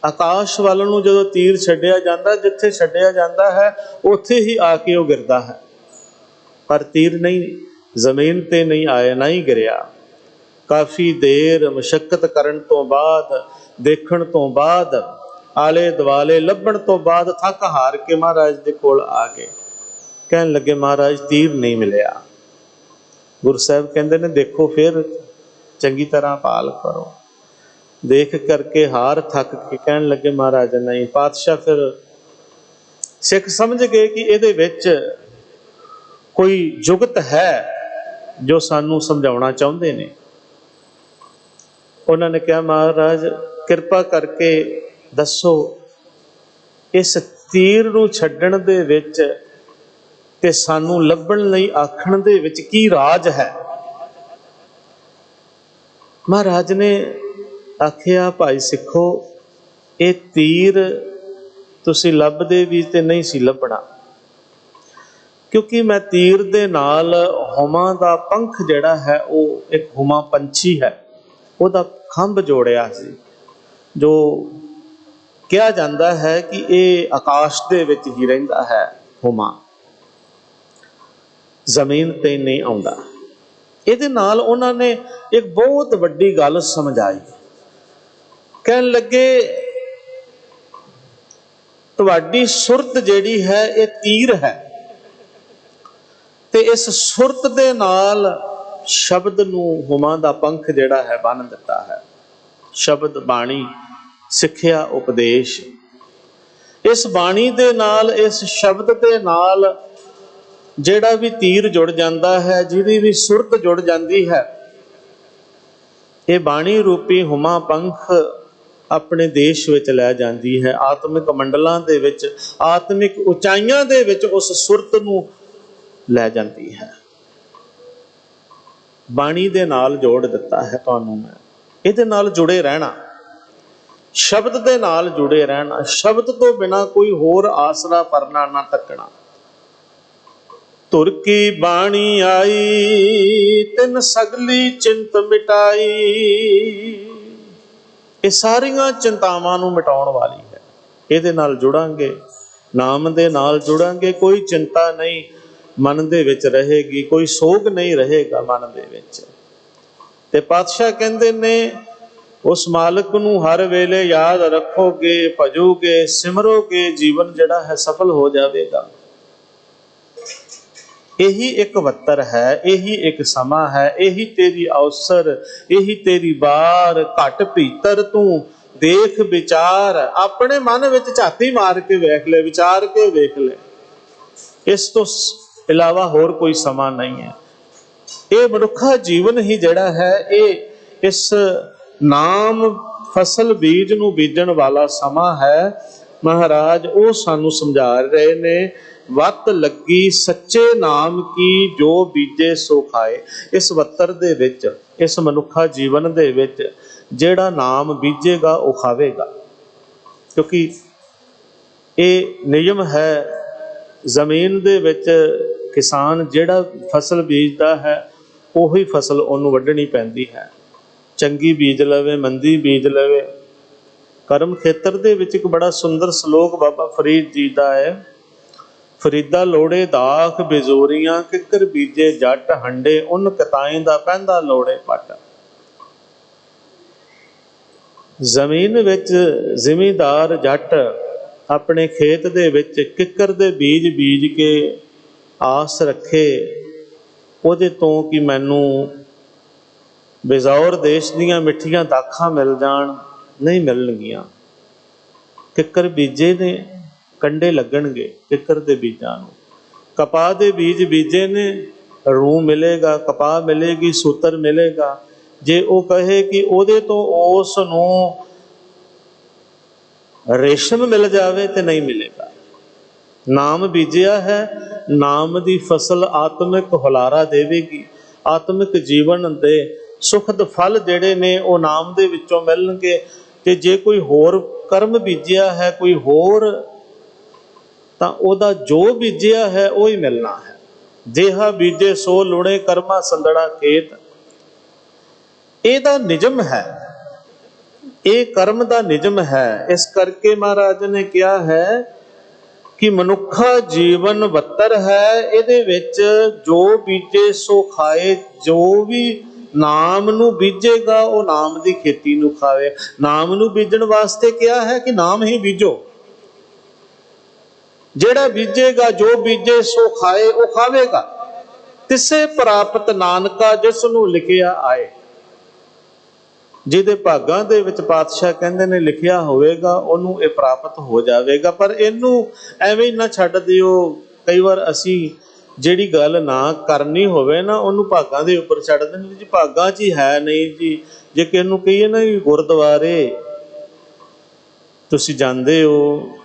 ਆਕਾਸ਼ ਵੱਲ ਨੂੰ ਜਦੋਂ ਤੀਰ ਛੱਡਿਆ ਜਾਂਦਾ, ਜਿੱਥੇ ਛੱਡਿਆ ਜਾਂਦਾ ਹੈ ਉੱਥੇ ਹੀ ਆ ਕੇ ਉਹ ਗਿਰਦਾ ਹੈ, ਪਰ ਤੀਰ ਨਹੀਂ ਜ਼ਮੀਨ ਤੇ ਨਹੀਂ ਆਇਆ, ਨਾ ਹੀ ਗਿਰਿਆ। ਕਾਫੀ ਦੇਰ ਮੁਸ਼ੱਕਤ ਕਰਨ ਤੋਂ ਬਾਅਦ, ਦੇਖਣ ਤੋਂ ਬਾਅਦ, ਆਲੇ ਦੁਆਲੇ ਲੱਭਣ ਤੋਂ ਬਾਅਦ ਥੱਕ ਹਾਰ ਕੇ ਮਹਾਰਾਜ ਦੇ ਕੋਲ ਆ ਗਏ। ਕਹਿਣ ਲੱਗੇ ਮਹਾਰਾਜ ਤੀਰ ਨਹੀਂ ਮਿਲਿਆ। ਗੁਰੂ ਸਾਹਿਬ ਕਹਿੰਦੇ ਨੇ ਦੇਖੋ ਫਿਰ ਚੰਗੀ ਤਰ੍ਹਾਂ ਭਾਲ ਕਰੋ। ਦੇਖ ਕਰਕੇ ਹਾਰ ਥੱਕ ਕੇ ਕਹਿਣ ਲੱਗੇ ਮਹਾਰਾਜ ਨਹੀਂ। ਪਾਤਸ਼ਾਹ ਫਿਰ ਸਿੱਖ ਸਮਝ ਗਏ ਕਿ ਇਹਦੇ ਵਿੱਚ ਕੋਈ ਜੁਗਤ ਹੈ ਜੋ ਸਾਨੂੰ ਸਮਝਾਉਣਾ ਚਾਹੁੰਦੇ ਨੇ। ਉਹਨਾਂ ਨੇ ਕਿਹਾ ਮਹਾਰਾਜ ਕਿਰਪਾ ਕਰਕੇ ਦੱਸੋ ਇਸ ਤੀਰ ਨੂੰ ਛੱਡਣ ਦੇ ਵਿੱਚ ਤੇ ਸਾਨੂੰ ਲੱਭਣ ਲਈ ਆਖਣ ਦੇ ਵਿੱਚ ਕੀ ਰਾਜ ਹੈ। ਮਹਾਰਾਜ ਨੇ ਆਖਿਆ ਭਾਈ ਸਿੱਖੋ ਇਹ ਤੀਰ ਤੁਸੀਂ ਲੱਭਦੇ ਵੀ ਤੇ ਨਹੀਂ ਸੀ ਲੱਭਣਾ, ਕਿਉਂਕਿ ਮੈਂ ਤੀਰ ਦੇ ਨਾਲ ਹੁਮਾਂ ਦਾ ਪੰਖ ਜਿਹੜਾ ਹੈ ਉਹ ਇੱਕ ਹੁਮਾ ਪੰਛੀ ਹੈ, ਉਹਦਾ ਖੰਭ ਜੋੜਿਆ ਸੀ, ਜੋ ਕਿਹਾ ਜਾਂਦਾ ਹੈ ਕਿ ਇਹ ਆਕਾਸ਼ ਦੇ ਵਿੱਚ ਹੀ ਰਹਿੰਦਾ ਹੈ। ਹੁਮਾ ਜ਼ਮੀਨ ਤੇ ਨਹੀਂ ਆਉਂਦਾ। ਇਹਦੇ ਨਾਲ ਉਹਨਾਂ ਨੇ ਇੱਕ ਬਹੁਤ ਵੱਡੀ ਗੱਲ ਸਮਝਾਈ। ਕਹਿਣ ਲੱਗੇ ਤੁਹਾਡੀ ਸੁਰਤ ਜਿਹੜੀ ਹੈ ਇਹ ਤੀਰ ਹੈ, ਤੇ ਇਸ ਸੁਰਤ ਦੇ ਨਾਲ ਸ਼ਬਦ ਨੂੰ ਹੁਮਾ ਦਾ ਪੰਖ ਜਿਹੜਾ ਹੈ ਬੰਨ੍ਹ ਦਿੱਤਾ ਹੈ। ਸ਼ਬਦ ਬਾਣੀ ਸਿੱਖਿਆ ਉਪਦੇਸ਼, ਇਸ ਬਾਣੀ ਦੇ ਨਾਲ, ਇਸ ਸ਼ਬਦ ਦੇ ਨਾਲ ਜਿਹੜਾ ਵੀ ਤੀਰ ਜੁੜ ਜਾਂਦਾ ਹੈ, ਜਿਹਦੀ ਵੀ ਸੁਰਤ ਜੁੜ ਜਾਂਦੀ ਹੈ, ਇਹ ਬਾਣੀ ਰੂਪੀ ਹੁਮਾ ਪੰਖ ਆਪਣੇ ਦੇਸ਼ ਵਿੱਚ ਲੈ ਜਾਂਦੀ ਹੈ। ਆਤਮਿਕ ਮੰਡਲਾਂ ਦੇ ਵਿੱਚ, ਆਤਮਿਕ ਉਚਾਈਆਂ ਦੇ ਵਿੱਚ ਉਸ ਸੁਰਤ ਨੂੰ ਲੈ ਜਾਂਦੀ ਹੈ। ਬਾਣੀ ਦੇ ਨਾਲ ਜੋੜ ਦਿੱਤਾ ਹੈ ਤੁਹਾਨੂੰ ਮੈਂ। ਇਹਦੇ ਨਾਲ ਜੁੜੇ ਰਹਿਣਾ, ਸ਼ਬਦ ਦੇ ਨਾਲ ਜੁੜੇ ਰਹਿਣਾ। ਸ਼ਬਦ ਤੋਂ ਬਿਨਾਂ ਕੋਈ ਹੋਰ ਆਸਰਾ ਪਰਨਾ ਨਾ ਤੱਕਣਾ। ਤੁਰ ਕੀ ਬਾਣੀ ਆਈ ਤਿਨ ਸਗਲੀ ਚਿੰਤ ਮਿਟਾਈ। ਇਹ ਸਾਰੀਆਂ ਚਿੰਤਾਵਾਂ ਨੂੰ ਮਿਟਾਉਣ ਵਾਲੀ ਹੈ। ਇਹਦੇ ਨਾਲ ਜੁੜਾਂਗੇ, ਨਾਮ ਦੇ ਨਾਲ ਜੁੜਾਂਗੇ, ਕੋਈ ਚਿੰਤਾ ਨਹੀਂ ਮਨ ਦੇ ਵਿੱਚ ਰਹੇਗੀ, ਕੋਈ ਸੋਗ ਨਹੀਂ ਰਹੇਗਾ ਮਨ ਦੇ ਵਿੱਚ। ਤੇ ਪਾਤਸ਼ਾਹ ਕਹਿੰਦੇ ਨੇ ਉਸ ਮਾਲਕ ਨੂੰ ਹਰ ਵੇਲੇ ਯਾਦ ਰੱਖੋਗੇ, ਭਜੋਗੇ, ਸਿਮਰੋਗੇ, ਜੀਵਨ ਜਿਹੜਾ ਹੈ ਸਫਲ ਹੋ ਜਾਵੇਗਾ। ਇਹੀ ਇੱਕ ਵੱਤਰ ਹੈ, ਇਹੀ ਇੱਕ ਸਮਾਂ ਹੈ, ਇਹੀ ਤੇਰੀ ਅਵਸਰ, ਇਹੀ ਤੇਰੀ ਵਾਰ। ਘਟ ਭੀਤਰ ਤੂੰ ਦੇਖ ਵਿਚਾਰ, ਆਪਣੇ ਮਨ ਵਿੱਚ ਝਾਤੀ ਮਾਰ ਕੇ ਵੇਖ ਲੈ, ਵਿਚਾਰ ਕੇ ਵੇਖ ਲੈ। ਇਸ ਤੋਂ ਇਲਾਵਾ ਹੋਰ ਕੋਈ ਸਮਾਂ ਨਹੀਂ ਹੈ। ਇਹ ਮਨੁੱਖਾ ਜੀਵਨ ਹੀ ਜਿਹੜਾ ਹੈ ਇਹ ਇਸ ਨਾਮ ਫਸਲ ਬੀਜ ਨੂੰ ਬੀਜਣ ਵਾਲਾ ਸਮਾਂ ਹੈ। ਮਹਾਰਾਜ ਉਹ ਸਾਨੂੰ ਸਮਝਾ ਰਹੇ ਨੇ, ਵੱਤ ਲੱਗੀ ਸੱਚੇ ਨਾਮ ਕੀ ਜੋ ਬੀਜੇ ਸੋ ਖਾਏ। ਇਸ ਵੱਤਰ ਦੇ ਵਿੱਚ, ਇਸ ਮਨੁੱਖਾ ਜੀਵਨ ਦੇ ਵਿੱਚ ਜਿਹੜਾ ਨਾਮ ਬੀਜੇਗਾ ਉਹ ਖਾਵੇਗਾ, ਕਿਉਂਕਿ ਇਹ ਨਿਯਮ ਹੈ। ਜ਼ਮੀਨ ਦੇ ਵਿੱਚ ਕਿਸਾਨ ਜਿਹੜਾ ਫਸਲ ਬੀਜਦਾ ਹੈ ਉਹੀ ਫਸਲ ਉਹਨੂੰ ਵੱਢਣੀ ਪੈਂਦੀ ਹੈ। ਚੰਗੀ ਬੀਜ ਲਵੇ, ਮੰਦੀ ਬੀਜ ਲਵੇ। ਕਰਮ ਖੇਤਰ ਦੇ ਵਿੱਚ ਇੱਕ ਬੜਾ ਸੁੰਦਰ ਸ਼ਲੋਕ ਬਾਬਾ ਫਰੀਦ ਜੀ ਦਾ ਹੈ। ਫਰੀਦਾ ਲੋੜੇ ਦਾਖ ਬਿਜੋਰੀਆਂ, ਕਿੱਕਰ ਬੀਜੇ ਜੱਟ ਹੰਡੇ, ਉਨ ਕਤਾਈ ਦਾ ਪੈਂਦਾ ਲੋੜੇ ਪੱਟ। ਜ਼ਮੀਨ ਵਿੱਚ ਜ਼ਿਮੀਂਦਾਰ ਜੱਟ ਆਪਣੇ ਖੇਤ ਦੇ ਵਿੱਚ ਕਿੱਕਰ ਦੇ ਬੀਜ ਬੀਜ ਕੇ ਆਸ ਰੱਖੇ ਉਹਦੇ ਤੋਂ ਕਿ ਮੈਨੂੰ ਬੇਜ਼ੌਰ ਦੇਸ਼ ਦੀਆਂ ਮਿੱਠੀਆਂ ਦਾਖਾਂ ਮਿਲ ਜਾਣ, ਨਹੀਂ ਮਿਲਣਗੀਆਂ। ਕਿੱਕਰ ਬੀਜੇ ਨੇ, ਕੰਡੇ ਲੱਗਣਗੇ ਕਿੱਕਰ ਦੇ ਬੀਜਾਂ ਨੂੰ। ਕਪਾਹ ਦੇ ਬੀਜ ਬੀਜੇ ਨੇ, ਰੂੰ ਮਿਲੇਗਾ, ਕਪਾਹ ਮਿਲੇਗੀ, ਸੂਤਰ ਮਿਲੇਗਾ। ਜੇ ਉਹ ਕਹੇ ਕਿ ਉਹਦੇ ਤੋਂ ਉਸ ਨੂੰ ਰੇਸ਼ਮ ਮਿਲ ਜਾਵੇ ਤੇ ਨਹੀਂ ਮਿਲੇਗਾ। ਨਾਮ ਬੀਜਿਆ ਹੈ, ਨਾਮ ਦੀ ਫਸਲ ਆਤਮਿਕ ਹੁਲਾਰਾ ਦੇਵੇਗੀ। ਆਤਮਿਕ ਜੀਵਨ ਦੇ ਸੁਖਦ ਫਲ ਜਿਹੜੇ ਨੇ ਉਹ ਨਾਮ ਦੇ ਵਿੱਚੋਂ ਮਿਲਣਗੇ। ਤੇ ਜੇ ਕੋਈ ਹੋਰ ਕਰਮ ਬੀਜਿਆ ਹੈ, ਕੋਈ ਹੋਰ, ਤਾਂ ਉਹਦਾ ਜੋ ਬੀਜਿਆ ਹੈ ਉਹ ਹੀ ਮਿਲਣਾ ਹੈ। ਜਿਹਾ ਬੀਜੇ ਸੋ ਲੁਣੇ, ਕਰਮਾ ਸੰਦੜਾ ਖੇਤ। ਇਹਦਾ ਨਿਯਮ ਹੈ, ਇਹ ਕਰਮ ਦਾ ਨਿਯਮ ਹੈ। ਇਸ ਕਰਕੇ ਮਹਾਰਾਜ ਨੇ ਕਿਹਾ ਹੈ ਕਿ ਮਨੁੱਖਾ ਜੀਵਨ ਬੱਤਰ ਹੈ, ਇਹਦੇ ਵਿੱਚ ਜੋ ਬੀਜੇ ਸੋ ਖਾਏ। ਜੋ ਵੀ ਨਾਮ ਨੂੰ ਬੀਜੇਗਾ ਉਹ ਨਾਮ ਦੀ ਖੇਤੀ ਨੂੰ ਖਾਵੇ। ਨਾਮ ਨੂੰ ਬੀਜਣ ਵਾਸਤੇ ਕਿਹਾ ਹੈ ਕਿ ਨਾਮ ਹੀ ਬੀਜੋ। ਜਿਹੜਾ ਬੀਜੇਗਾ, ਜੋ ਬੀਜੇ ਸੋ ਖਾਏ, ਉਹ ਖਾਵੇਗਾ। ਤਿਸੇ ਪ੍ਰਾਪਤ ਨਾਨਕਾ, ਜਿਸ ਨੂੰ ਲਿਖਿਆ ਆਏ। ਜਿਹਦੇ ਭਾਗਾਂ ਦੇ ਵਿੱਚ ਪਾਤਸ਼ਾਹ ਕਹਿੰਦੇ ਨੇ ਲਿਖਿਆ ਹੋਵੇਗਾ, ਉਹਨੂੰ ਇਹ ਪ੍ਰਾਪਤ ਹੋ ਜਾਵੇਗਾ। ਪਰ ਇਹਨੂੰ ਐਵੇਂ ਹੀ ਨਾ ਛੱਡ ਦਿਓ। ਕਈ ਵਾਰ ਅਸੀਂ ਜਿਹੜੀ ਗੱਲ ਨਾ ਕਰਨੀ ਹੋਵੇ ਨਾ, ਉਹਨੂੰ ਭਾਗਾਂ ਦੇ ਉੱਪਰ ਛੱਡ ਦਿੰਦੇ ਜੀ, ਭਾਗਾਂ 'ਚ ਹੀ ਹੈ ਨਹੀਂ ਜੀ। ਜੇ ਕਿਸੇ ਨੂੰ ਕਹੀਏ ਨਾ ਵੀ ਗੁਰਦੁਆਰੇ ਤੁਸੀਂ ਜਾਂਦੇ ਹੋ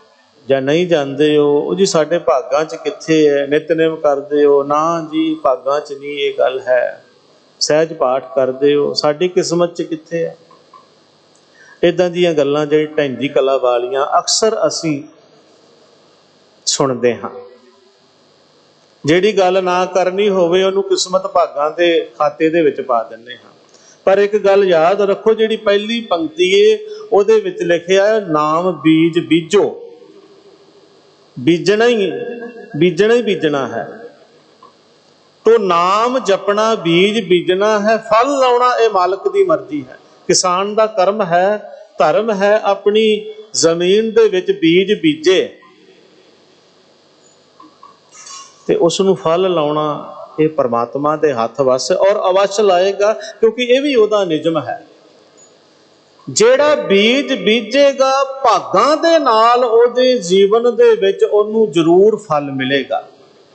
ਜਾਂ ਨਹੀਂ ਜਾਂਦੇ ਹੋ, ਉਹ ਜੀ ਸਾਡੇ ਭਾਗਾਂ 'ਚ ਕਿੱਥੇ ਹੈ, ਨਿਤਨੇਮ ਕਰਦੇ ਹੋ? ਨਾ ਜੀ, ਭਾਗਾਂ 'ਚ ਨਹੀਂ ਇਹ ਗੱਲ ਹੈ। ਸਹਿਜ ਪਾਠ ਕਰਦੇ ਹੋ, ਸਾਡੀ ਕਿਸਮਤ 'ਚ ਕਿੱਥੇ ਹੈ? ਇੱਦਾਂ ਦੀਆਂ ਗੱਲਾਂ ਜਿਹੜੀ ਢੈਂਦੀ ਕਲਾ ਵਾਲੀਆਂ ਅਕਸਰ ਅਸੀਂ ਸੁਣਦੇ ਹਾਂ। ਜਿਹੜੀ ਗੱਲ ਨਾ ਕਰਨੀ ਹੋਵੇ ਉਹਨੂੰ ਕਿਸਮਤ ਭਾਗਾਂ ਦੇ ਖਾਤੇ ਦੇ ਵਿੱਚ ਪਾ ਦਿੰਦੇ ਹਾਂ। ਪਰ ਇੱਕ ਗੱਲ ਯਾਦ ਰੱਖੋ, ਜਿਹੜੀ ਪਹਿਲੀ ਪੰਕਤੀ ਏ ਉਹਦੇ ਵਿੱਚ ਲਿਖਿਆ ਹੈ ਨਾਮ ਬੀਜ ਬੀਜੋ। ਬੀਜਣਾ ਹੀ ਬੀਜਣਾ ਹੈ। ਤੋ ਨਾਮ ਜਪਣਾ, ਬੀਜ ਬੀਜਣਾ ਹੈ, ਫਲ ਲਾਉਣਾ ਇਹ ਮਾਲਕ ਦੀ ਮਰਜ਼ੀ ਹੈ। ਕਿਸਾਨ ਦਾ ਕਰਮ ਹੈ, ਧਰਮ ਹੈ, ਆਪਣੀ ਜ਼ਮੀਨ ਦੇ ਵਿੱਚ ਬੀਜ ਬੀਜੇ ਤੇ ਉਸ ਨੂੰ ਫਲ ਲਾਉਣਾ ਇਹ ਪਰਮਾਤਮਾ ਦੇ ਹੱਥ ਵੱਸ ਔਰ ਅਵਸ਼ ਲਾਏਗਾ, ਕਿਉਂਕਿ ਇਹ ਵੀ ਉਹਦਾ ਨਿਯਮ ਹੈ। ਜਿਹੜਾ ਬੀਜ ਬੀਜੇਗਾ ਭਾਗਾਂ ਦੇ ਨਾਲ ਉਹਦੇ ਜੀਵਨ ਦੇ ਵਿੱਚ ਉਹਨੂੰ ਜ਼ਰੂਰ ਫਲ ਮਿਲੇਗਾ।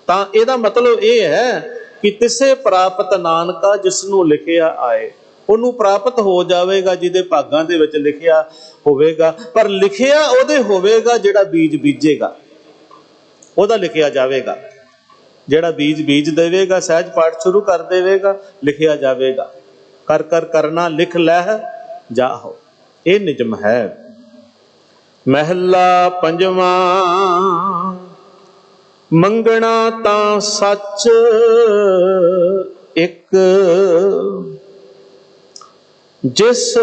ਤਾਂ ਇਹਦਾ ਮਤਲਬ ਇਹ ਹੈ ਕਿ ਤਿਸੇ ਪ੍ਰਾਪਤ ਨਾਨਕਾ, ਜਿਸ ਨੂੰ ਲਿਖਿਆ ਆਏ, ਉਹਨੂੰ ਪ੍ਰਾਪਤ ਹੋ ਜਾਵੇਗਾ ਜਿਹਦੇ ਭਾਗਾਂ ਦੇ ਵਿੱਚ ਲਿਖਿਆ ਹੋਵੇਗਾ। ਪਰ ਲਿਖਿਆ ਉਹਦੇ ਹੋਵੇਗਾ ਜਿਹੜਾ ਬੀਜ ਬੀਜੇਗਾ, ਉਹਦਾ ਲਿਖਿਆ ਜਾਵੇਗਾ। ਜਿਹੜਾ ਬੀਜ ਬੀਜ ਦੇਵੇਗਾ, ਸਹਿਜ ਪਾਠ ਸ਼ੁਰੂ ਕਰ ਦੇਵੇਗਾ, ਲਿਖਿਆ ਜਾਵੇਗਾ। ਕਰ ਕਰ ਕਰਨਾ ਲਿਖ ਲਹਿ ਜਾਹੋ, ਇਹ ਨਿਯਮ ਹੈ। ਮਹਿਲਾ ਪੰਜਵਾਂ। ਮੰਗਣਾ ਤਾਂ ਸੱਚ ਇੱਕ, ਜਿਸ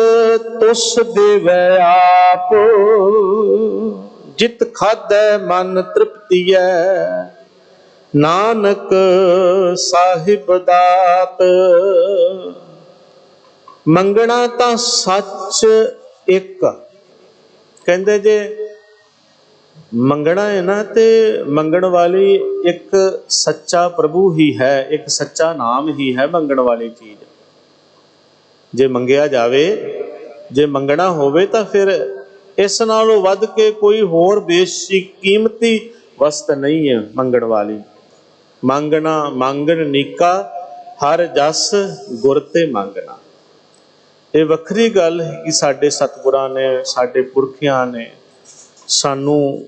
ਤੁਸ ਦੇਵੈ ਆਪ। ਜਿਤ ਖਾਧੈ ਮਨ ਤ੍ਰਿਪਤੀਐ, ਨਾਨਕ ਸਾਹਿਬ ਦਾਤ। ਮੰਗਣਾ ਤਾਂ ਸੱਚ ਇੱਕ। ਕਹਿੰਦੇ ਜੇ ਮੰਗਣਾ ਹੈ ਨਾ, ਤੇ ਮੰਗਣ ਵਾਲੀ ਇੱਕ ਸੱਚਾ ਪ੍ਰਭੂ ਹੀ ਹੈ, ਇੱਕ ਸੱਚਾ ਨਾਮ ਹੀ ਹੈ ਮੰਗਣ ਵਾਲੀ ਚੀਜ਼। ਜੇ ਮੰਗਿਆ ਜਾਵੇ, ਜੇ ਮੰਗਣਾ ਹੋਵੇ ਤਾਂ ਫਿਰ ਇਸ ਨਾਲੋਂ ਵੱਧ ਕੇ ਕੋਈ ਹੋਰ ਬੇਸ਼ਕੀਮਤੀ ਵਸਤ ਨਹੀਂ ਹੈ ਮੰਗਣ ਵਾਲੀ। ਮੰਗਣਾ ਮੰਗਣ ਨੀਕਾ, ਹਰ ਜਸ ਗੁਰ ਤੇ ਮੰਗਣਾ। ਇਹ ਵੱਖਰੀ ਗੱਲ ਹੈ ਕਿ ਸਾਡੇ ਸਤਿਗੁਰਾਂ ਨੇ, ਸਾਡੇ ਪੁਰਖਿਆਂ ਨੇ ਸਾਨੂੰ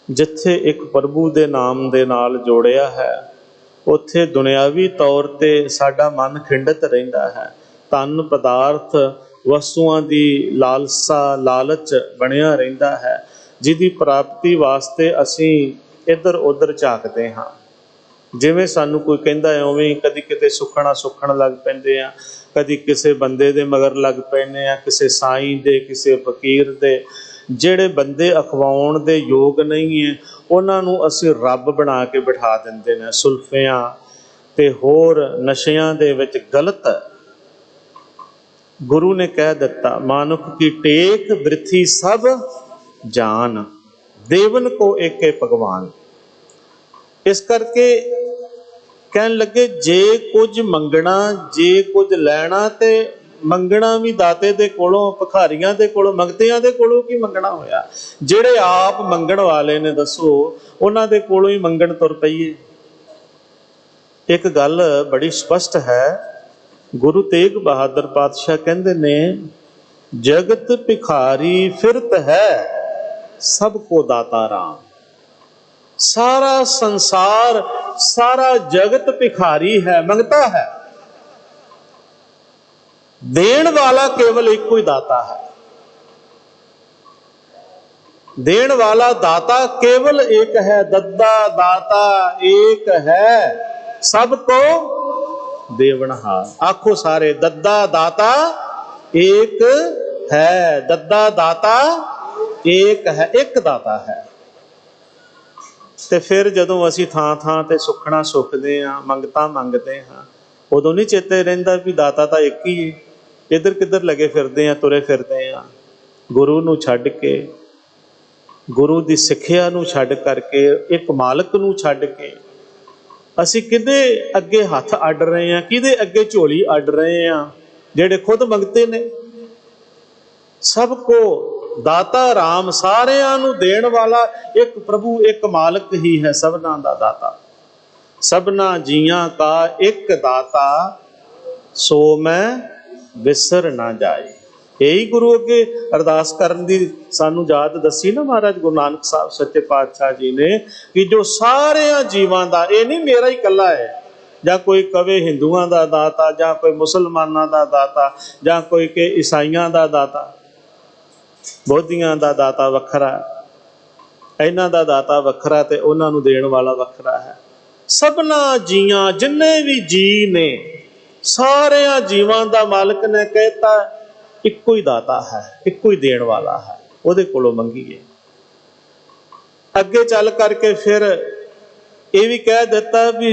ਜਿੱਥੇ ਇੱਕ ਪ੍ਰਭੂ ਦੇ ਨਾਮ ਦੇ ਨਾਲ ਜੋੜਿਆ ਹੈ, ਉੱਥੇ ਦੁਨਿਆਵੀ ਤੌਰ ਤੇ ਸਾਡਾ ਮਨ ਖਿੰਡਤ ਰਹਿੰਦਾ ਹੈ। ਧਨ ਪਦਾਰਥ ਵਸਤੂਆਂ ਦੀ ਲਾਲਸਾ, ਲਾਲਚ ਬਣਿਆ ਰਹਿੰਦਾ ਹੈ, ਜਿਹਦੀ ਪ੍ਰਾਪਤੀ ਵਾਸਤੇ ਅਸੀਂ ਇੱਧਰ ਉੱਧਰ ਝਾਕਦੇ ਹਾਂ। जिवें सानू कोई कहंदा है उवें कदी किते सुखण लग पैंदे आ, कदी किसी बंदे दे मगर लग पैंदे आ, किसी साईं दे, किसी फकीर दे। ਜਿਹੜੇ ਬੰਦੇ ਅਖਵਾਉਣ ਦੇ ਯੋਗ ਨਹੀਂ ਹੈ ਉਹਨਾਂ ਨੂੰ ਅਸੀਂ ਰੱਬ ਬਣਾ ਕੇ ਬਿਠਾ ਦਿੰਦੇ ਨੇ। ਸੁਲਫਿਆਂ ਤੇ ਹੋਰ ਨਸ਼ਿਆਂ ਦੇ ਵਿੱਚ ਗਲਤ ਹੈ। ਗੁਰੂ ਨੇ ਕਹਿ ਦਿੱਤਾ, ਮਾਨੁਖ ਕੀ ਟੇਕ ਬ੍ਰਿਥੀ ਸਭ ਜਾਨ, ਦੇਵਨ ਕੋ ਏਕੇ ਭਗਵਾਨ। ਇਸ ਕਰਕੇ ਕਹਿਣ ਲੱਗੇ ਜੇ ਕੁਝ ਮੰਗਣਾ, ਜੇ ਕੁਝ ਲੈਣਾ ਤੇ ਮੰਗਣਾ ਵੀ ਦਾਤੇ ਦੇ ਕੋਲੋਂ, ਭਿਖਾਰੀਆਂ ਦੇ ਕੋਲੋਂ, ਮੰਗਤਿਆਂ ਦੇ ਕੋਲੋਂ ਕੀ ਮੰਗਣਾ ਹੋਇਆ। ਜਿਹੜੇ ਆਪ ਮੰਗਣ ਵਾਲੇ ਨੇ ਦੱਸੋ ਉਹਨਾਂ ਦੇ ਕੋਲੋਂ ਹੀ ਮੰਗਣ ਤੁਰ ਪਈਏ। ਇੱਕ ਗੱਲ ਬੜੀ ਸਪਸ਼ਟ ਹੈ, ਗੁਰੂ ਤੇਗ ਬਹਾਦਰ ਪਾਤਸ਼ਾਹ ਕਹਿੰਦੇ ਨੇ, ਜਗਤ ਭਿਖਾਰੀ ਫਿਰਤ ਹੈ ਸਭ ਕੋ ਦਾਤਾ ਰਾਮ। ਸਾਰਾ ਸੰਸਾਰ, ਸਾਰਾ ਜਗਤ ਭਿਖਾਰੀ ਹੈ, ਮੰਗਤਾ ਹੈ। देण वाला केवल एक ही दाता है। देण वाला दाता केवल एक है, दद्दा दाता एक है, सबको देवनहार। आखो सारे, दद्दा दाता एक है, दद्दा दाता एक है, एक दाता है। ते फिर जदों असीं थां थां ते सुखना सुखदे हां, मंगता मंगदे हां, उदों नहीं चेते रहिंदा भी दाता तां एक ही है। इधर किधर लगे फिरदे आ, तुरे फिरदे आ। गुरु नूं छड्ड के, गुरु दी सिੱਖਿਆ नूं छड्ड करके, एक मालक नूं छड्ड के असीं किदे अगे हथ अड्ड रहे हैं, किदे अगे झोली अड्ड रहे हैं, जिहड़े खुद मंगते ने। सबको दाता राम, सारियां नूं देण वाला एक प्रभु, एक मालक ही है, सबना दा दाता। सबना जियां का एक दाता, सो मैं विसर ना जाए। यही गुरु अगे अरदास करन दी सानू जात दसी ना महाराज गुरु नानक साहब सच्चे पातशाह जी ने, कि जो सारे जीवां दा, ये नहीं मेरा ही कला है, जां कोई कवे हिंदुआं दा दाता, जां कोई मुसलमानां दा दाता, जां कोई के ईसाइयां दा दाता, बौद्धियां दा दाता वखरा, इन्हां दा दाता वखरा ते उन्हां नूं देण वाला वखरा है। सबना जियां जिन्ने भी जी ने, सारे जीवां दा मालिक ने कहता इक्को ही दाता है, इक्को ही देण वाला है, उहदे कोलों मंगीए। अगे चल करके फिर ये भी कह दिता भी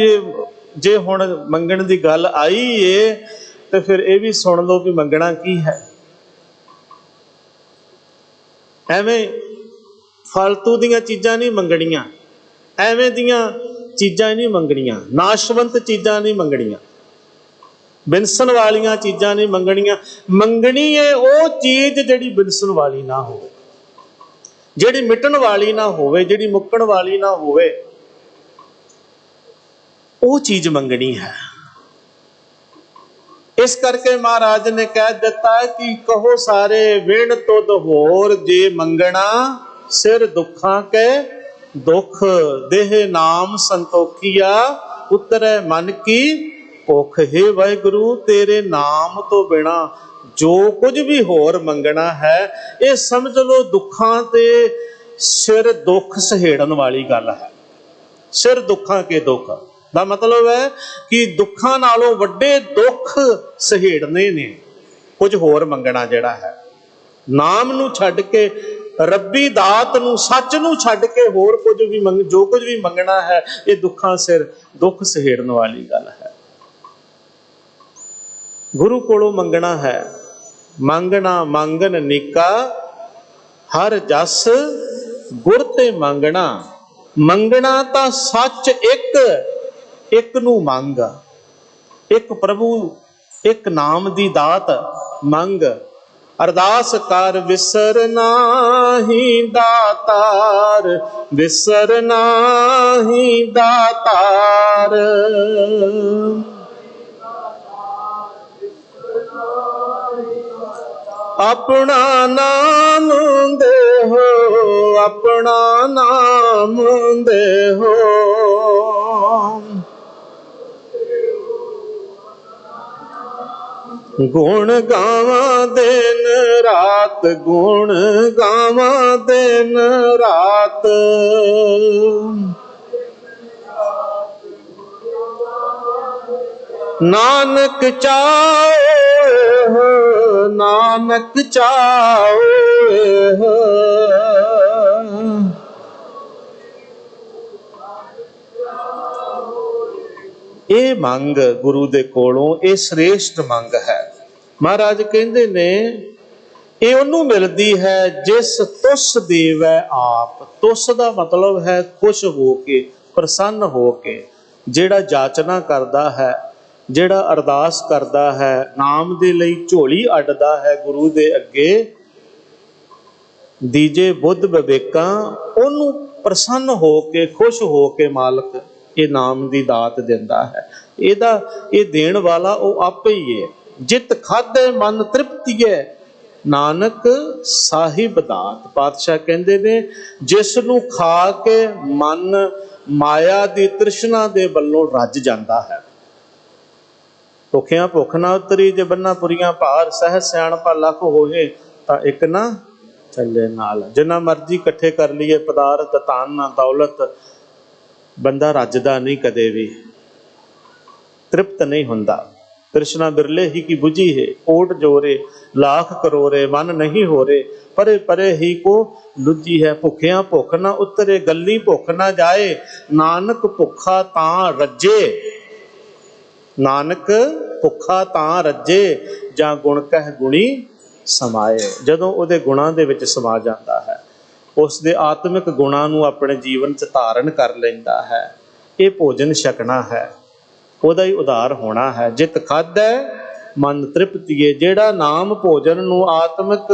जे हुण मंगण दी गल आई है तो फिर ये भी सुन लो भी मंगना की है। एवें फालतू दीयां चीज़ां नहीं मंगणियां, एवें दीयां चीज़ां नहीं मंगणियां, नाशवंत चीज़ां नहीं मंगणियां, बिनसन वालियां चीज़ां नहीं मंगणियां। मंगनी है वो चीज़ जिहड़ी बिनसन वाली ना हो, जिहड़ी मिटण वाली ना होवे, जिहड़ी मुक्कण वाली ना होवे, वो चीज़ मंगनी है। इस करके महाराज ने कह दिता कि कहो सारे, विण तुद होर जे मंगना, सिर दुखां के दुख, देह नाम संतोखिया, उतरे मन की भुख। हे वाहिगुरु, तेरे नाम तो बिना जो कुछ भी होर मंगना है, ये समझ लो दुखां ते सिर दुख सहेड़न वाली गल है। सिर दुखां के दुख दा मतलब है कि दुखां नालों वड्डे दुख सहेड़ने ने कुछ होर मंगना जिहड़ा है। नाम नूं छड्ड के, रब्बी दात नूं, सच नूं छड्ड के होर कुछ भी जो कुछ भी मंगना है, ये दुखां सिर दुख सहेड़न वाली गल है। गुरु कोलों मंगना है, मंगना मंगन निका, हर जस गुर ते मंगना। मंगना तां सच एक, एक नूं मंग, एक प्रभु, एक नाम दी दात मंग। अरदास कर विसर नाहीं दातार, विसर नाहीं दातार। अपना नाम दे हो, अपना नाम दे हो, गुण गावा दिन रात, गुण गावा दिन रात। नानक चाओ, नानक चाओ। ਇਹ ਮੰਗ ਗੁਰੂ ਦੇ ਕੋਲੋਂ ਇਹ ਸ੍ਰੇਸ਼ਟ ਮੰਗ ਹੈ। ਮਹਾਰਾਜ ਕਹਿੰਦੇ ਨੇ ਇਹ ਉਹਨੂੰ ਮਿਲਦੀ ਹੈ ਜਿਸ ਤੁਸ ਦੇਵੈ ਆਪ। ਤੁਸ ਦਾ ਮਤਲਬ ਹੈ ਖੁਸ਼ ਹੋ ਕੇ, ਪ੍ਰਸੰਨ ਹੋ ਕੇ। ਜਿਹੜਾ ਜਾਚਨਾ ਕਰਦਾ ਹੈ, ਜਿਹੜਾ ਅਰਦਾਸ ਕਰਦਾ ਹੈ, ਨਾਮ ਦੇ ਲਈ ਝੋਲੀ ਅੱਡਦਾ ਹੈ ਗੁਰੂ ਦੇ ਅੱਗੇ, ਦੀਜੇ ਬੁੱਧ ਵਿਵੇਕਾਂ, ਉਹਨੂੰ ਪ੍ਰਸੰਨ ਹੋ ਕੇ, ਖੁਸ਼ ਹੋ ਕੇ ਮਾਲਕ ਇਹ ਨਾਮ ਦੀ ਦਾਤ ਦਿੰਦਾ ਹੈ। ਇਹ ਦੇਣ ਵਾਲਾ ਉਹ ਆਪੇ ਹੀ ਹੈ। ਜਿਤ ਖਾਧੇ ਮਨ ਤ੍ਰਿਪਤੀਏ, ਨਾਨਕ ਸਾਹਿਬ ਦਾਤ। ਪਾਤਸ਼ਾਹ ਕਹਿੰਦੇ ਨੇ ਜਿਸ ਨੂੰ ਖਾ ਕੇ ਮਨ ਮਾਇਆ ਦੀ ਤ੍ਰਿਸ਼ਨਾ ਦੇ ਵੱਲੋਂ ਰੱਜ ਜਾਂਦਾ ਹੈ। ਭੁੱਖਿਆਂ ਭੁੱਖ ਨਾ ਉਤਰੀ, ਜੇ ਬੰਨਾ ਪੁਰੀਆਂ ਭਾਰ, ਸਹਿ ਸਿਆਣਪਾ ਲੱਖ ਹੋਏ, ਤਾਂ ਇੱਕ ਨਾ ਚੱਲੇ ਨਾਲ। ਜਿੰਨਾ ਮਰਜ਼ੀ ਇਕੱਠੇ ਕਰ ਲਈਏ ਪਦਾਰਥ, ਧਨ, ਦੌਲਤ, ਬੰਦਾ ਰੱਜਦਾ ਨਹੀਂ, ਕਦੇ ਵੀ ਤ੍ਰਿਪਤ ਨਹੀਂ ਹੁੰਦਾ। ਤ੍ਰਿਸ਼ਨਾ ਬਿਰਲੇ ਹੀ ਕੀ ਬੁਝੀ ਹੈ, ਕੋਟ ਜੋਰੇ ਲੱਖ ਕਰੋਰੇ, ਮਨ ਨਹੀਂ ਹੋਰੇ, ਪਰੇ ਪਰੇ ਹੀ ਕੋ ਲੁੱਜੀ ਹੈ। ਭੁੱਖਿਆਂ ਭੁੱਖ ਨਾ ਉਤਰੇ, ਗੱਲੀ ਭੁੱਖ ਨਾ ਜਾਏ, ਨਾਨਕ ਭੁੱਖਾ ਤਾਂ ਰੱਜੇ। ਨਾਨਕ ਭੁੱਖਾ ਤਾਂ ਰੱਜੇ, ਜਾਂ ਗੁਣ ਕਹਿ ਗੁਣੀ ਸਮਾਏ। ਜਦੋਂ ਉਹਦੇ ਗੁਣਾਂ ਦੇ ਵਿੱਚ ਸਮਾ ਜਾਂਦਾ ਹੈ, ਉਸ ਦੇ ਆਤਮਿਕ ਗੁਣਾਂ ਨੂੰ ਆਪਣੇ ਜੀਵਨ 'ਚ ਧਾਰਨ ਕਰ ਲੈਂਦਾ ਹੈ, ਇਹ ਭੋਜਨ ਛਕਣਾ ਹੈ, ਉਹਦਾ ਹੀ ਉਧਾਰ ਹੋਣਾ ਹੈ। ਜਿਤ ਖਾਧੈ ਮਨ ਤ੍ਰਿਪਤੀਏ, ਜਿਹੜਾ ਨਾਮ ਭੋਜਨ ਨੂੰ, ਆਤਮਿਕ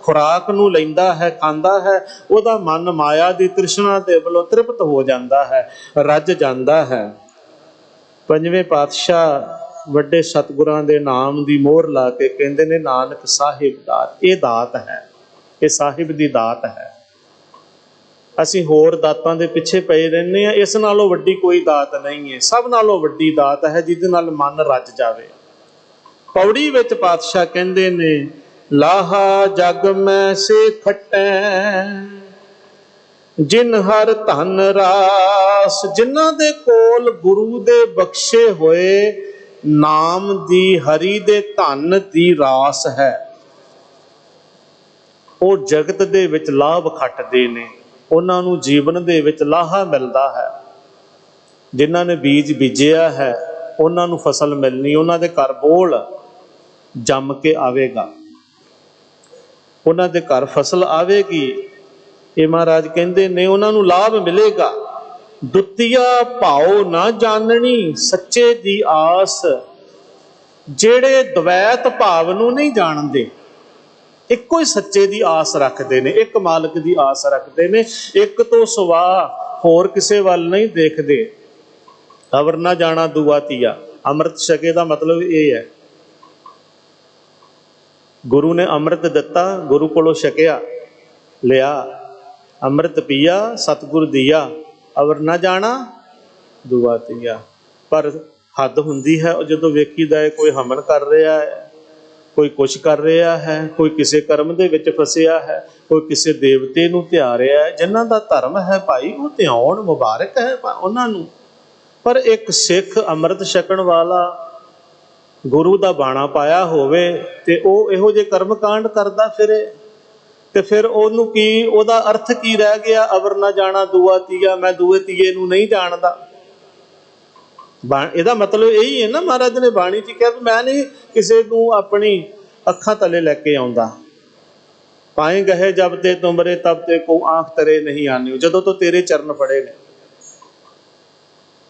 ਖੁਰਾਕ ਨੂੰ ਲੈਂਦਾ ਹੈ, ਖਾਂਦਾ ਹੈ, ਉਹਦਾ ਮਨ ਮਾਇਆ ਦੀ ਤ੍ਰਿਸ਼ਨਾ ਦੇ ਵੱਲੋਂ ਤ੍ਰਿਪਤ ਹੋ ਜਾਂਦਾ ਹੈ, ਰੱਜ ਜਾਂਦਾ ਹੈ। ਪੰਜਵੇਂ ਪਾਤਸ਼ਾਹ ਵੱਡੇ ਸਤਿਗੁਰਾਂ ਦੇ ਨਾਮ ਦੀ ਮੋਹਰ ਲਾ ਕੇ ਕਹਿੰਦੇ ਨੇ ਨਾਨਕ ਸਾਹਿਬ ਦਾਤ। ਇਹ ਦਾਤ ਹੈ, ਇਹ ਸਾਹਿਬ ਦੀ ਦਾਤ ਹੈ। ਅਸੀਂ ਹੋਰ ਦਾਤਾਂ ਦੇ ਪਿੱਛੇ ਪਏ ਰਹਿੰਦੇ ਹਾਂ, ਇਸ ਨਾਲੋਂ ਵੱਡੀ ਕੋਈ ਦਾਤ ਨਹੀਂ ਹੈ। ਸਭ ਨਾਲੋਂ ਵੱਡੀ ਦਾਤ ਹੈ ਜਿਹਦੇ ਨਾਲ ਮਨ ਰੱਜ ਜਾਵੇ। ਪੌੜੀ ਵਿੱਚ ਪਾਤਸ਼ਾਹ ਕਹਿੰਦੇ ਨੇ ਲਾਹਾ ਜਗ ਮੈਂ ਸੇ ਖਟੈ, ਜਿਨ ਹਰ ਧਨ ਰਾਸ। ਜਿਨ੍ਹਾਂ ਦੇ ਕੋਲ ਗੁਰੂ ਦੇ ਬਖਸ਼ੇ ਹੋਏ ਨਾਮ ਦੀ, ਹਰੀ ਦੇ ਧਨ ਦੀ ਰਾਸ ਹੈ, ਉਹ ਜਗਤ ਦੇ ਵਿੱਚ ਲਾਭ ਖੱਟਦੇ ਨੇ, ਉਹਨਾਂ ਨੂੰ ਜੀਵਨ ਦੇ ਵਿੱਚ ਲਾਹਾ ਮਿਲਦਾ ਹੈ। ਜਿਨ੍ਹਾਂ ਨੇ ਬੀਜ ਬੀਜਿਆ ਹੈ ਉਹਨਾਂ ਨੂੰ ਫਸਲ ਮਿਲਣੀ, ਉਹਨਾਂ ਦੇ ਘਰ ਬੋਲ ਜੰਮ ਕੇ ਆਵੇਗਾ, ਉਹਨਾਂ ਦੇ ਘਰ ਫਸਲ ਆਵੇਗੀ। ਇਹ ਮਹਾਰਾਜ ਕਹਿੰਦੇ ਨੇ ਉਹਨਾਂ ਨੂੰ ਲਾਭ ਮਿਲੇਗਾ। ਦੁੱਤੀਆ ਭਾਉ ਨਾ ਜਾਣਨੀ, ਸੱਚੇ ਦੀ ਆਸ। ਜਿਹੜੇ ਦਵੈਤ ਭਾਵ ਨੂੰ ਨਹੀਂ ਜਾਣਦੇ, ਇੱਕੋ ਹੀ ਸੱਚੇ ਦੀ ਆਸ ਰੱਖਦੇ ਨੇ, ਇੱਕ ਮਾਲਕ ਦੀ ਆਸ ਰੱਖਦੇ ਨੇ, ਇੱਕ ਤੋਂ ਸਿਵਾ ਹੋਰ ਕਿਸੇ ਵੱਲ ਨਹੀਂ ਦੇਖਦੇ। ਅਵਰ ਨਾ ਜਾਣਾ ਦੂਆ ਤੀਆ। ਅੰਮ੍ਰਿਤ ਛਕੇ ਦਾ ਮਤਲਬ ਇਹ ਹੈ, ਗੁਰੂ ਨੇ ਅੰਮ੍ਰਿਤ ਦਿੱਤਾ, ਗੁਰੂ ਕੋਲੋਂ ਛਕਿਆ, ਲਿਆ, ਅੰਮ੍ਰਿਤ ਪੀਆ, ਸਤਿਗੁਰ ਦੀਆ, ਅਵਰ ਨਾ ਜਾਣਾ ਦੂਆ ਤੀਆ। ਪਰ ਹੱਦ ਹੁੰਦੀ ਹੈ ਉਹ ਜਦੋਂ ਵੇਖੀਦਾ ਹੈ ਕੋਈ ਹਮਨ ਕਰ ਰਿਹਾ ਹੈ, ਕੋਈ ਕੁਛ ਕਰ ਰਿਹਾ ਹੈ, ਕੋਈ ਕਿਸੇ ਕਰਮ ਦੇ ਵਿੱਚ ਫਸਿਆ ਹੈ, ਕੋਈ ਕਿਸੇ ਦੇਵਤੇ ਨੂੰ ਧਿਆ ਰਿਹਾ ਹੈ। ਜਿਨ੍ਹਾਂ ਦਾ ਧਰਮ ਹੈ ਭਾਈ ਉਹ ਧਿਆਉਣ, ਮੁਬਾਰਕ ਹੈ ਉਹਨਾਂ ਨੂੰ। ਪਰ ਇੱਕ ਸਿੱਖ ਅੰਮ੍ਰਿਤ ਛਕਣ ਵਾਲਾ, ਗੁਰੂ ਦਾ ਬਾਣਾ ਪਾਇਆ ਹੋਵੇ ਤੇ ਉਹ ਇਹੋ ਜਿਹੇ ਕਰਮ ਕਾਂਡ ਕਰਦਾ ਫਿਰੇ, ਤੇ ਫਿਰ ਉਹਨੂੰ ਕੀ, ਉਹਦਾ ਅਰਥ ਕੀ ਰਹਿ ਗਿਆ? ਅਵਰ ਨਾ ਜਾਣਾ ਦੂਆ ਤੀਆ, ਮੈਂ ਦੂਏ ਤੀਏ ਨੂੰ ਨਹੀਂ ਜਾਣਦਾ। ਇਹਦਾ ਮਤਲਬ ਇਹੀ ਹੈ ਨਾ, ਮਹਾਰਾਜ ਨੇ ਬਾਣੀ 'ਚ ਕਿਹਾ ਵੀ ਮੈਂ ਨਹੀਂ ਕਿਸੇ ਨੂੰ ਆਪਣੀ ਅੱਖਾਂ ਤਲੇ ਲੈ ਕੇ ਆਉਂਦਾ। ਪਾਏ ਗਏ ਜਬ ਤੇ ਤੁਮਰੇ ਤਬ ਤੇ ਕੋ ਆਂਖ ਤਰੇ ਨਹੀਂ ਆਨਿਓ, ਜਦੋਂ ਤੋਂ ਤੇਰੇ ਚਰਨ ਫੜੇ ਨੇ।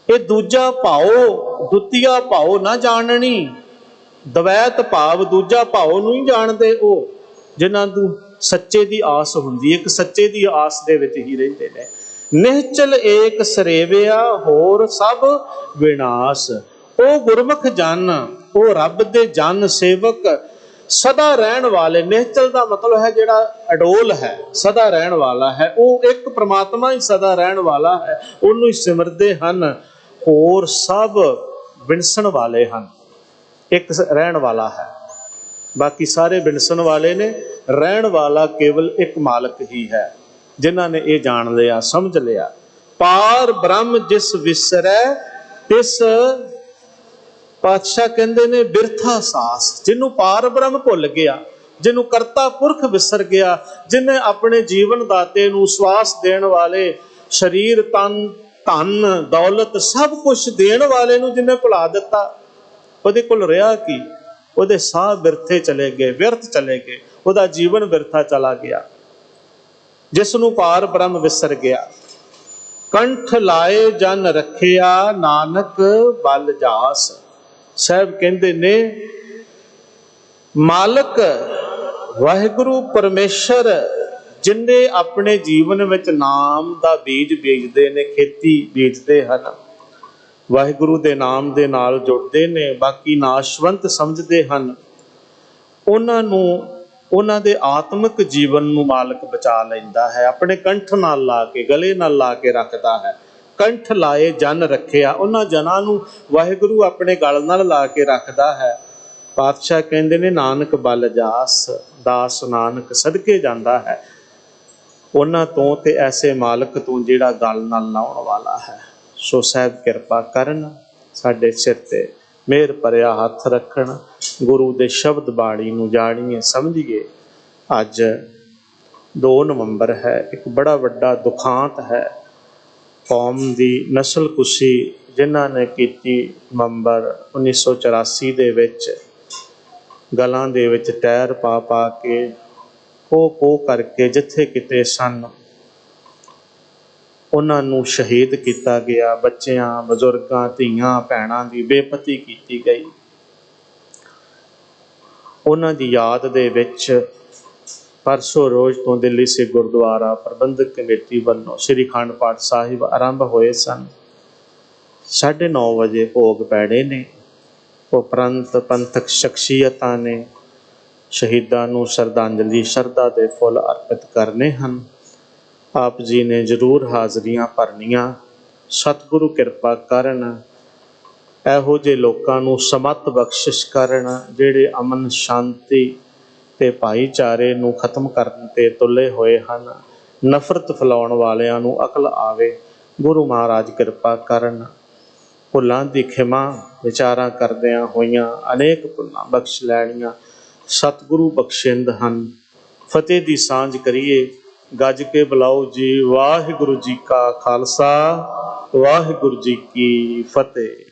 ਇਹ ਦੂਜਾ ਭਾਉ, ਦੁੱਤੀਆ ਭਾਉ ਨਾ ਜਾਣਨੀ। ਦਵੈਤ ਭਾਵ ਦੂਜਾ ਭਾਉ ਨੂੰ ਹੀ ਜਾਣਦੇ ਉਹ ਜਿਨ੍ਹਾਂ ਨੂੰ ਸੱਚੇ ਦੀ ਆਸ ਹੁੰਦੀ ਹੈ, ਇੱਕ ਸੱਚੇ ਦੀ ਆਸ ਦੇ ਵਿੱਚ ਹੀ ਰਹਿੰਦੇ ਨੇ। ਨਿਹਚਲ ਏਕ ਸਰੇਵਿਆ, ਹੋਰ ਸਭ ਵਿਨਾਸ਼। ਉਹ ਗੁਰਮੁਖ ਜਨ, ਉਹ ਰੱਬ ਦੇ ਜਨ ਸੇਵਕ, ਸਦਾ ਰਹਿਣ ਵਾਲੇ। ਨਿਹਚਲ ਦਾ ਮਤਲਬ ਹੈ ਜਿਹੜਾ ਅਡੋਲ ਹੈ, ਸਦਾ ਰਹਿਣ ਵਾਲਾ ਹੈ। ਉਹ ਇੱਕ ਪ੍ਰਮਾਤਮਾ ਹੀ ਸਦਾ ਰਹਿਣ ਵਾਲਾ ਹੈ, ਉਹਨੂੰ ਹੀ ਸਿਮਰਦੇ ਹਨ। ਹੋਰ ਸਭ ਵਿਣਸਣ ਵਾਲੇ ਹਨ, ਇੱਕ ਰਹਿਣ ਵਾਲਾ ਹੈ, ਬਾਕੀ ਸਾਰੇ ਵਿਣਸਣ ਵਾਲੇ ਨੇ। ਰਹਿਣ ਵਾਲਾ ਕੇਵਲ ਇੱਕ ਮਾਲਕ ਹੀ ਹੈ। ਜਿਨ੍ਹਾਂ ਨੇ ਇਹ ਜਾਣ ਲਿਆ, ਸਮਝ ਲਿਆ, ਪਾਰ ਬ੍ਰਹਮ ਜਿਸ ਵਿਸਰੈ ਤਿਸ ਪਾਤਸ਼ਾਹ ਕਹਿੰਦੇ ਨੇ ਬਿਰਥਾ ਸਾਸ, ਜਿਹਨੂੰ ਪਾਰ ਬ੍ਰਹਮ ਭੁੱਲ ਗਿਆ, ਜਿਹਨੂੰ ਕਰਤਾ ਪੁਰਖ ਵਿਸਰ ਗਿਆ, ਜਿਹਨੇ ਆਪਣੇ ਜੀਵਨ ਦਾਤੇ ਨੂੰ ਸਵਾਸ ਦੇਣ ਵਾਲੇ, ਸਰੀਰ ਤਨ ਧਨ ਦੌਲਤ ਸਭ ਕੁਝ ਦੇਣ ਵਾਲੇ ਨੂੰ ਜਿਹਨੇ ਭੁਲਾ ਦਿੱਤਾ, ਉਹਦੇ ਕੋਲ ਰਿਹਾ ਕੀ? ਉਹਦੇ ਸਾਹ ਬਿਰਥੇ ਚਲੇ ਗਏ, ਵਿਅਰਥ ਚਲੇ ਗਏ, ਉਹਦਾ ਜੀਵਨ ਬਿਰਥਾ ਚਲਾ ਗਿਆ। ਜਿਸ ਨੂੰ ਪਾਰ ਬ੍ਰਹਮ ਵਿਸਰ ਗਿਆ। ਕੰਠ ਲਾਏ ਜਨ ਰੱਖਿਆ ਨਾਨਕ ਬਲ ਜਾਸ। ਸਾਹਿਬ ਕਹਿੰਦੇ ਨੇ ਮਾਲਕ ਵਾਹਿਗੁਰੂ ਪਰਮੇਸ਼ਰ ਜਿਨ੍ਹਾਂ ਆਪਣੇ ਜੀਵਨ ਵਿੱਚ ਨਾਮ ਦਾ ਬੀਜ ਬੀਜਦੇ ਨੇ, ਖੇਤੀ ਬੀਜਦੇ ਹਨ, ਵਾਹਿਗੁਰੂ ਦੇ ਨਾਮ ਦੇ ਨਾਲ ਜੁੜਦੇ ਨੇ, ਬਾਕੀ ਨਾਸ਼ਵੰਤ ਸਮਝਦੇ ਹਨ, ਉਹਨਾਂ ਨੂੰ ਉਹਨਾਂ ਦੇ ਆਤਮਿਕ ਜੀਵਨ ਨੂੰ ਮਾਲਕ ਬਚਾ ਲੈਂਦਾ ਹੈ। ਆਪਣੇ ਕੰਠ ਨਾਲ ਲਾ ਕੇ, ਗਲੇ ਨਾਲ ਲਾ ਕੇ ਰੱਖਦਾ ਹੈ। ਕੰਠ ਲਾਏ ਜਨ ਰੱਖਿਆ, ਉਹਨਾਂ ਜਨਾਂ ਨੂੰ ਵਾਹਿਗੁਰੂ ਆਪਣੇ ਗਲ ਨਾਲ ਲਾ ਕੇ ਰੱਖਦਾ ਹੈ। ਪਾਤਸ਼ਾਹ ਕਹਿੰਦੇ ਨੇ ਨਾਨਕ ਬਲ ਜਾਸ, ਦਾਸ ਨਾਨਕ ਸਦਕੇ ਜਾਂਦਾ ਹੈ ਉਹਨਾਂ ਤੋਂ ਤੇ ਐਸੇ ਮਾਲਕ ਤੋਂ ਜਿਹੜਾ ਗਲ ਨਾਲ ਲਾਉਣ ਵਾਲਾ ਹੈ। ਸੋ ਸਾਹਿਬ ਕਿਰਪਾ ਕਰਨ, ਸਾਡੇ ਸਿਰ ਤੇ ਮਿਹਰ ਭਰਿਆ ਹੱਥ ਰੱਖਣ, ਗੁਰੂ ਦੇ ਸ਼ਬਦ ਬਾਣੀ ਨੂੰ ਜਾਣੀਏ, ਸਮਝੀਏ। ਅੱਜ 2 ਨਵੰਬਰ ਹੈ, ਇੱਕ ਬੜਾ ਵੱਡਾ ਦੁਖਾਂਤ ਹੈ ਕੌਮ ਦੀ ਨਸਲ ਕੁਸ਼ੀ ਜਿਨ੍ਹਾਂ ਨੇ ਕੀਤੀ ਨਵੰਬਰ 1984 ਦੇ ਵਿੱਚ, ਗਲਾਂ ਦੇ ਵਿੱਚ ਟਾਇਰ ਪਾ ਪਾ ਕੇ, ਕੋਹ ਕਰਕੇ ਜਿੱਥੇ ਕਿਤੇ ਸਨ ਉਹਨਾਂ ਨੂੰ ਸ਼ਹੀਦ ਕੀਤਾ ਗਿਆ। ਬੱਚਿਆਂ, ਬਜ਼ੁਰਗਾਂ, ਧੀਆਂ ਭੈਣਾਂ ਦੀ ਬੇਪਤੀ ਕੀਤੀ ਗਈ। ਉਹਨਾਂ ਦੀ ਯਾਦ ਦੇ ਵਿੱਚ ਪਰਸੋਂ ਰੋਜ਼ ਤੋਂ ਦਿੱਲੀ ਸਿੱਖ ਗੁਰਦੁਆਰਾ ਪ੍ਰਬੰਧਕ ਕਮੇਟੀ ਵੱਲੋਂ ਸ੍ਰੀ ਅਖੰਡ ਪਾਠ ਸਾਹਿਬ ਆਰੰਭ ਹੋਏ ਸਨ। 9:30 ਵਜੇ ਭੋਗ ਪੈਣੇ ਨੇ। ਉਪਰੰਤ ਪੰਥਕ ਸ਼ਖਸੀਅਤਾਂ ਨੇ ਸ਼ਹੀਦਾਂ ਨੂੰ ਸ਼ਰਧਾਂਜਲੀ, ਸ਼ਰਧਾ ਦੇ ਫੁੱਲ ਅਰਪਿਤ ਕਰਨੇ ਹਨ। ਆਪ ਜੀ ਨੇ ਜ਼ਰੂਰ ਹਾਜ਼ਰੀਆਂ ਭਰਨੀਆਂ। ਸਤਿਗੁਰੂ ਕਿਰਪਾ ਕਰਨ, ਇਹੋ ਜਿਹੇ ਲੋਕਾਂ ਨੂੰ ਸਮੱਤ ਬਖਸ਼ਿਸ਼ ਕਰਨ ਜਿਹੜੇ ਅਮਨ ਸ਼ਾਂਤੀ ਤੇ ਭਾਈਚਾਰੇ ਨੂੰ ਖਤਮ ਕਰਨ ਤੇ ਤੁਲੇ ਹੋਏ ਹਨ। ਨਫ਼ਰਤ ਫੈਲਾਉਣ ਵਾਲਿਆਂ ਨੂੰ ਅਕਲ ਆਵੇ। ਗੁਰੂ ਮਹਾਰਾਜ ਕਿਰਪਾ ਕਰਨ। ਭੁੱਲਾਂ ਦੀ ਖਿਮਾ ਵਿਚਾਰਾਂ ਕਰਦਿਆਂ ਹੋਈਆਂ ਅਨੇਕ ਭੁੱਲਾਂ ਬਖਸ਼ ਲੈਣੀਆਂ ਸਤਿਗੁਰੂ ਬਖਸ਼ਿੰਦ ਹਨ। ਫਤਿਹ ਦੀ ਸਾਂਝ ਕਰੀਏ। ਗੱਜ ਕੇ ਬੁਲਾਓ ਜੀ। ਵਾਹਿਗੁਰੂ ਜੀ ਕਾ ਖਾਲਸਾ, ਵਾਹਿਗੁਰੂ ਜੀ ਕੀ ਫਤਿਹ।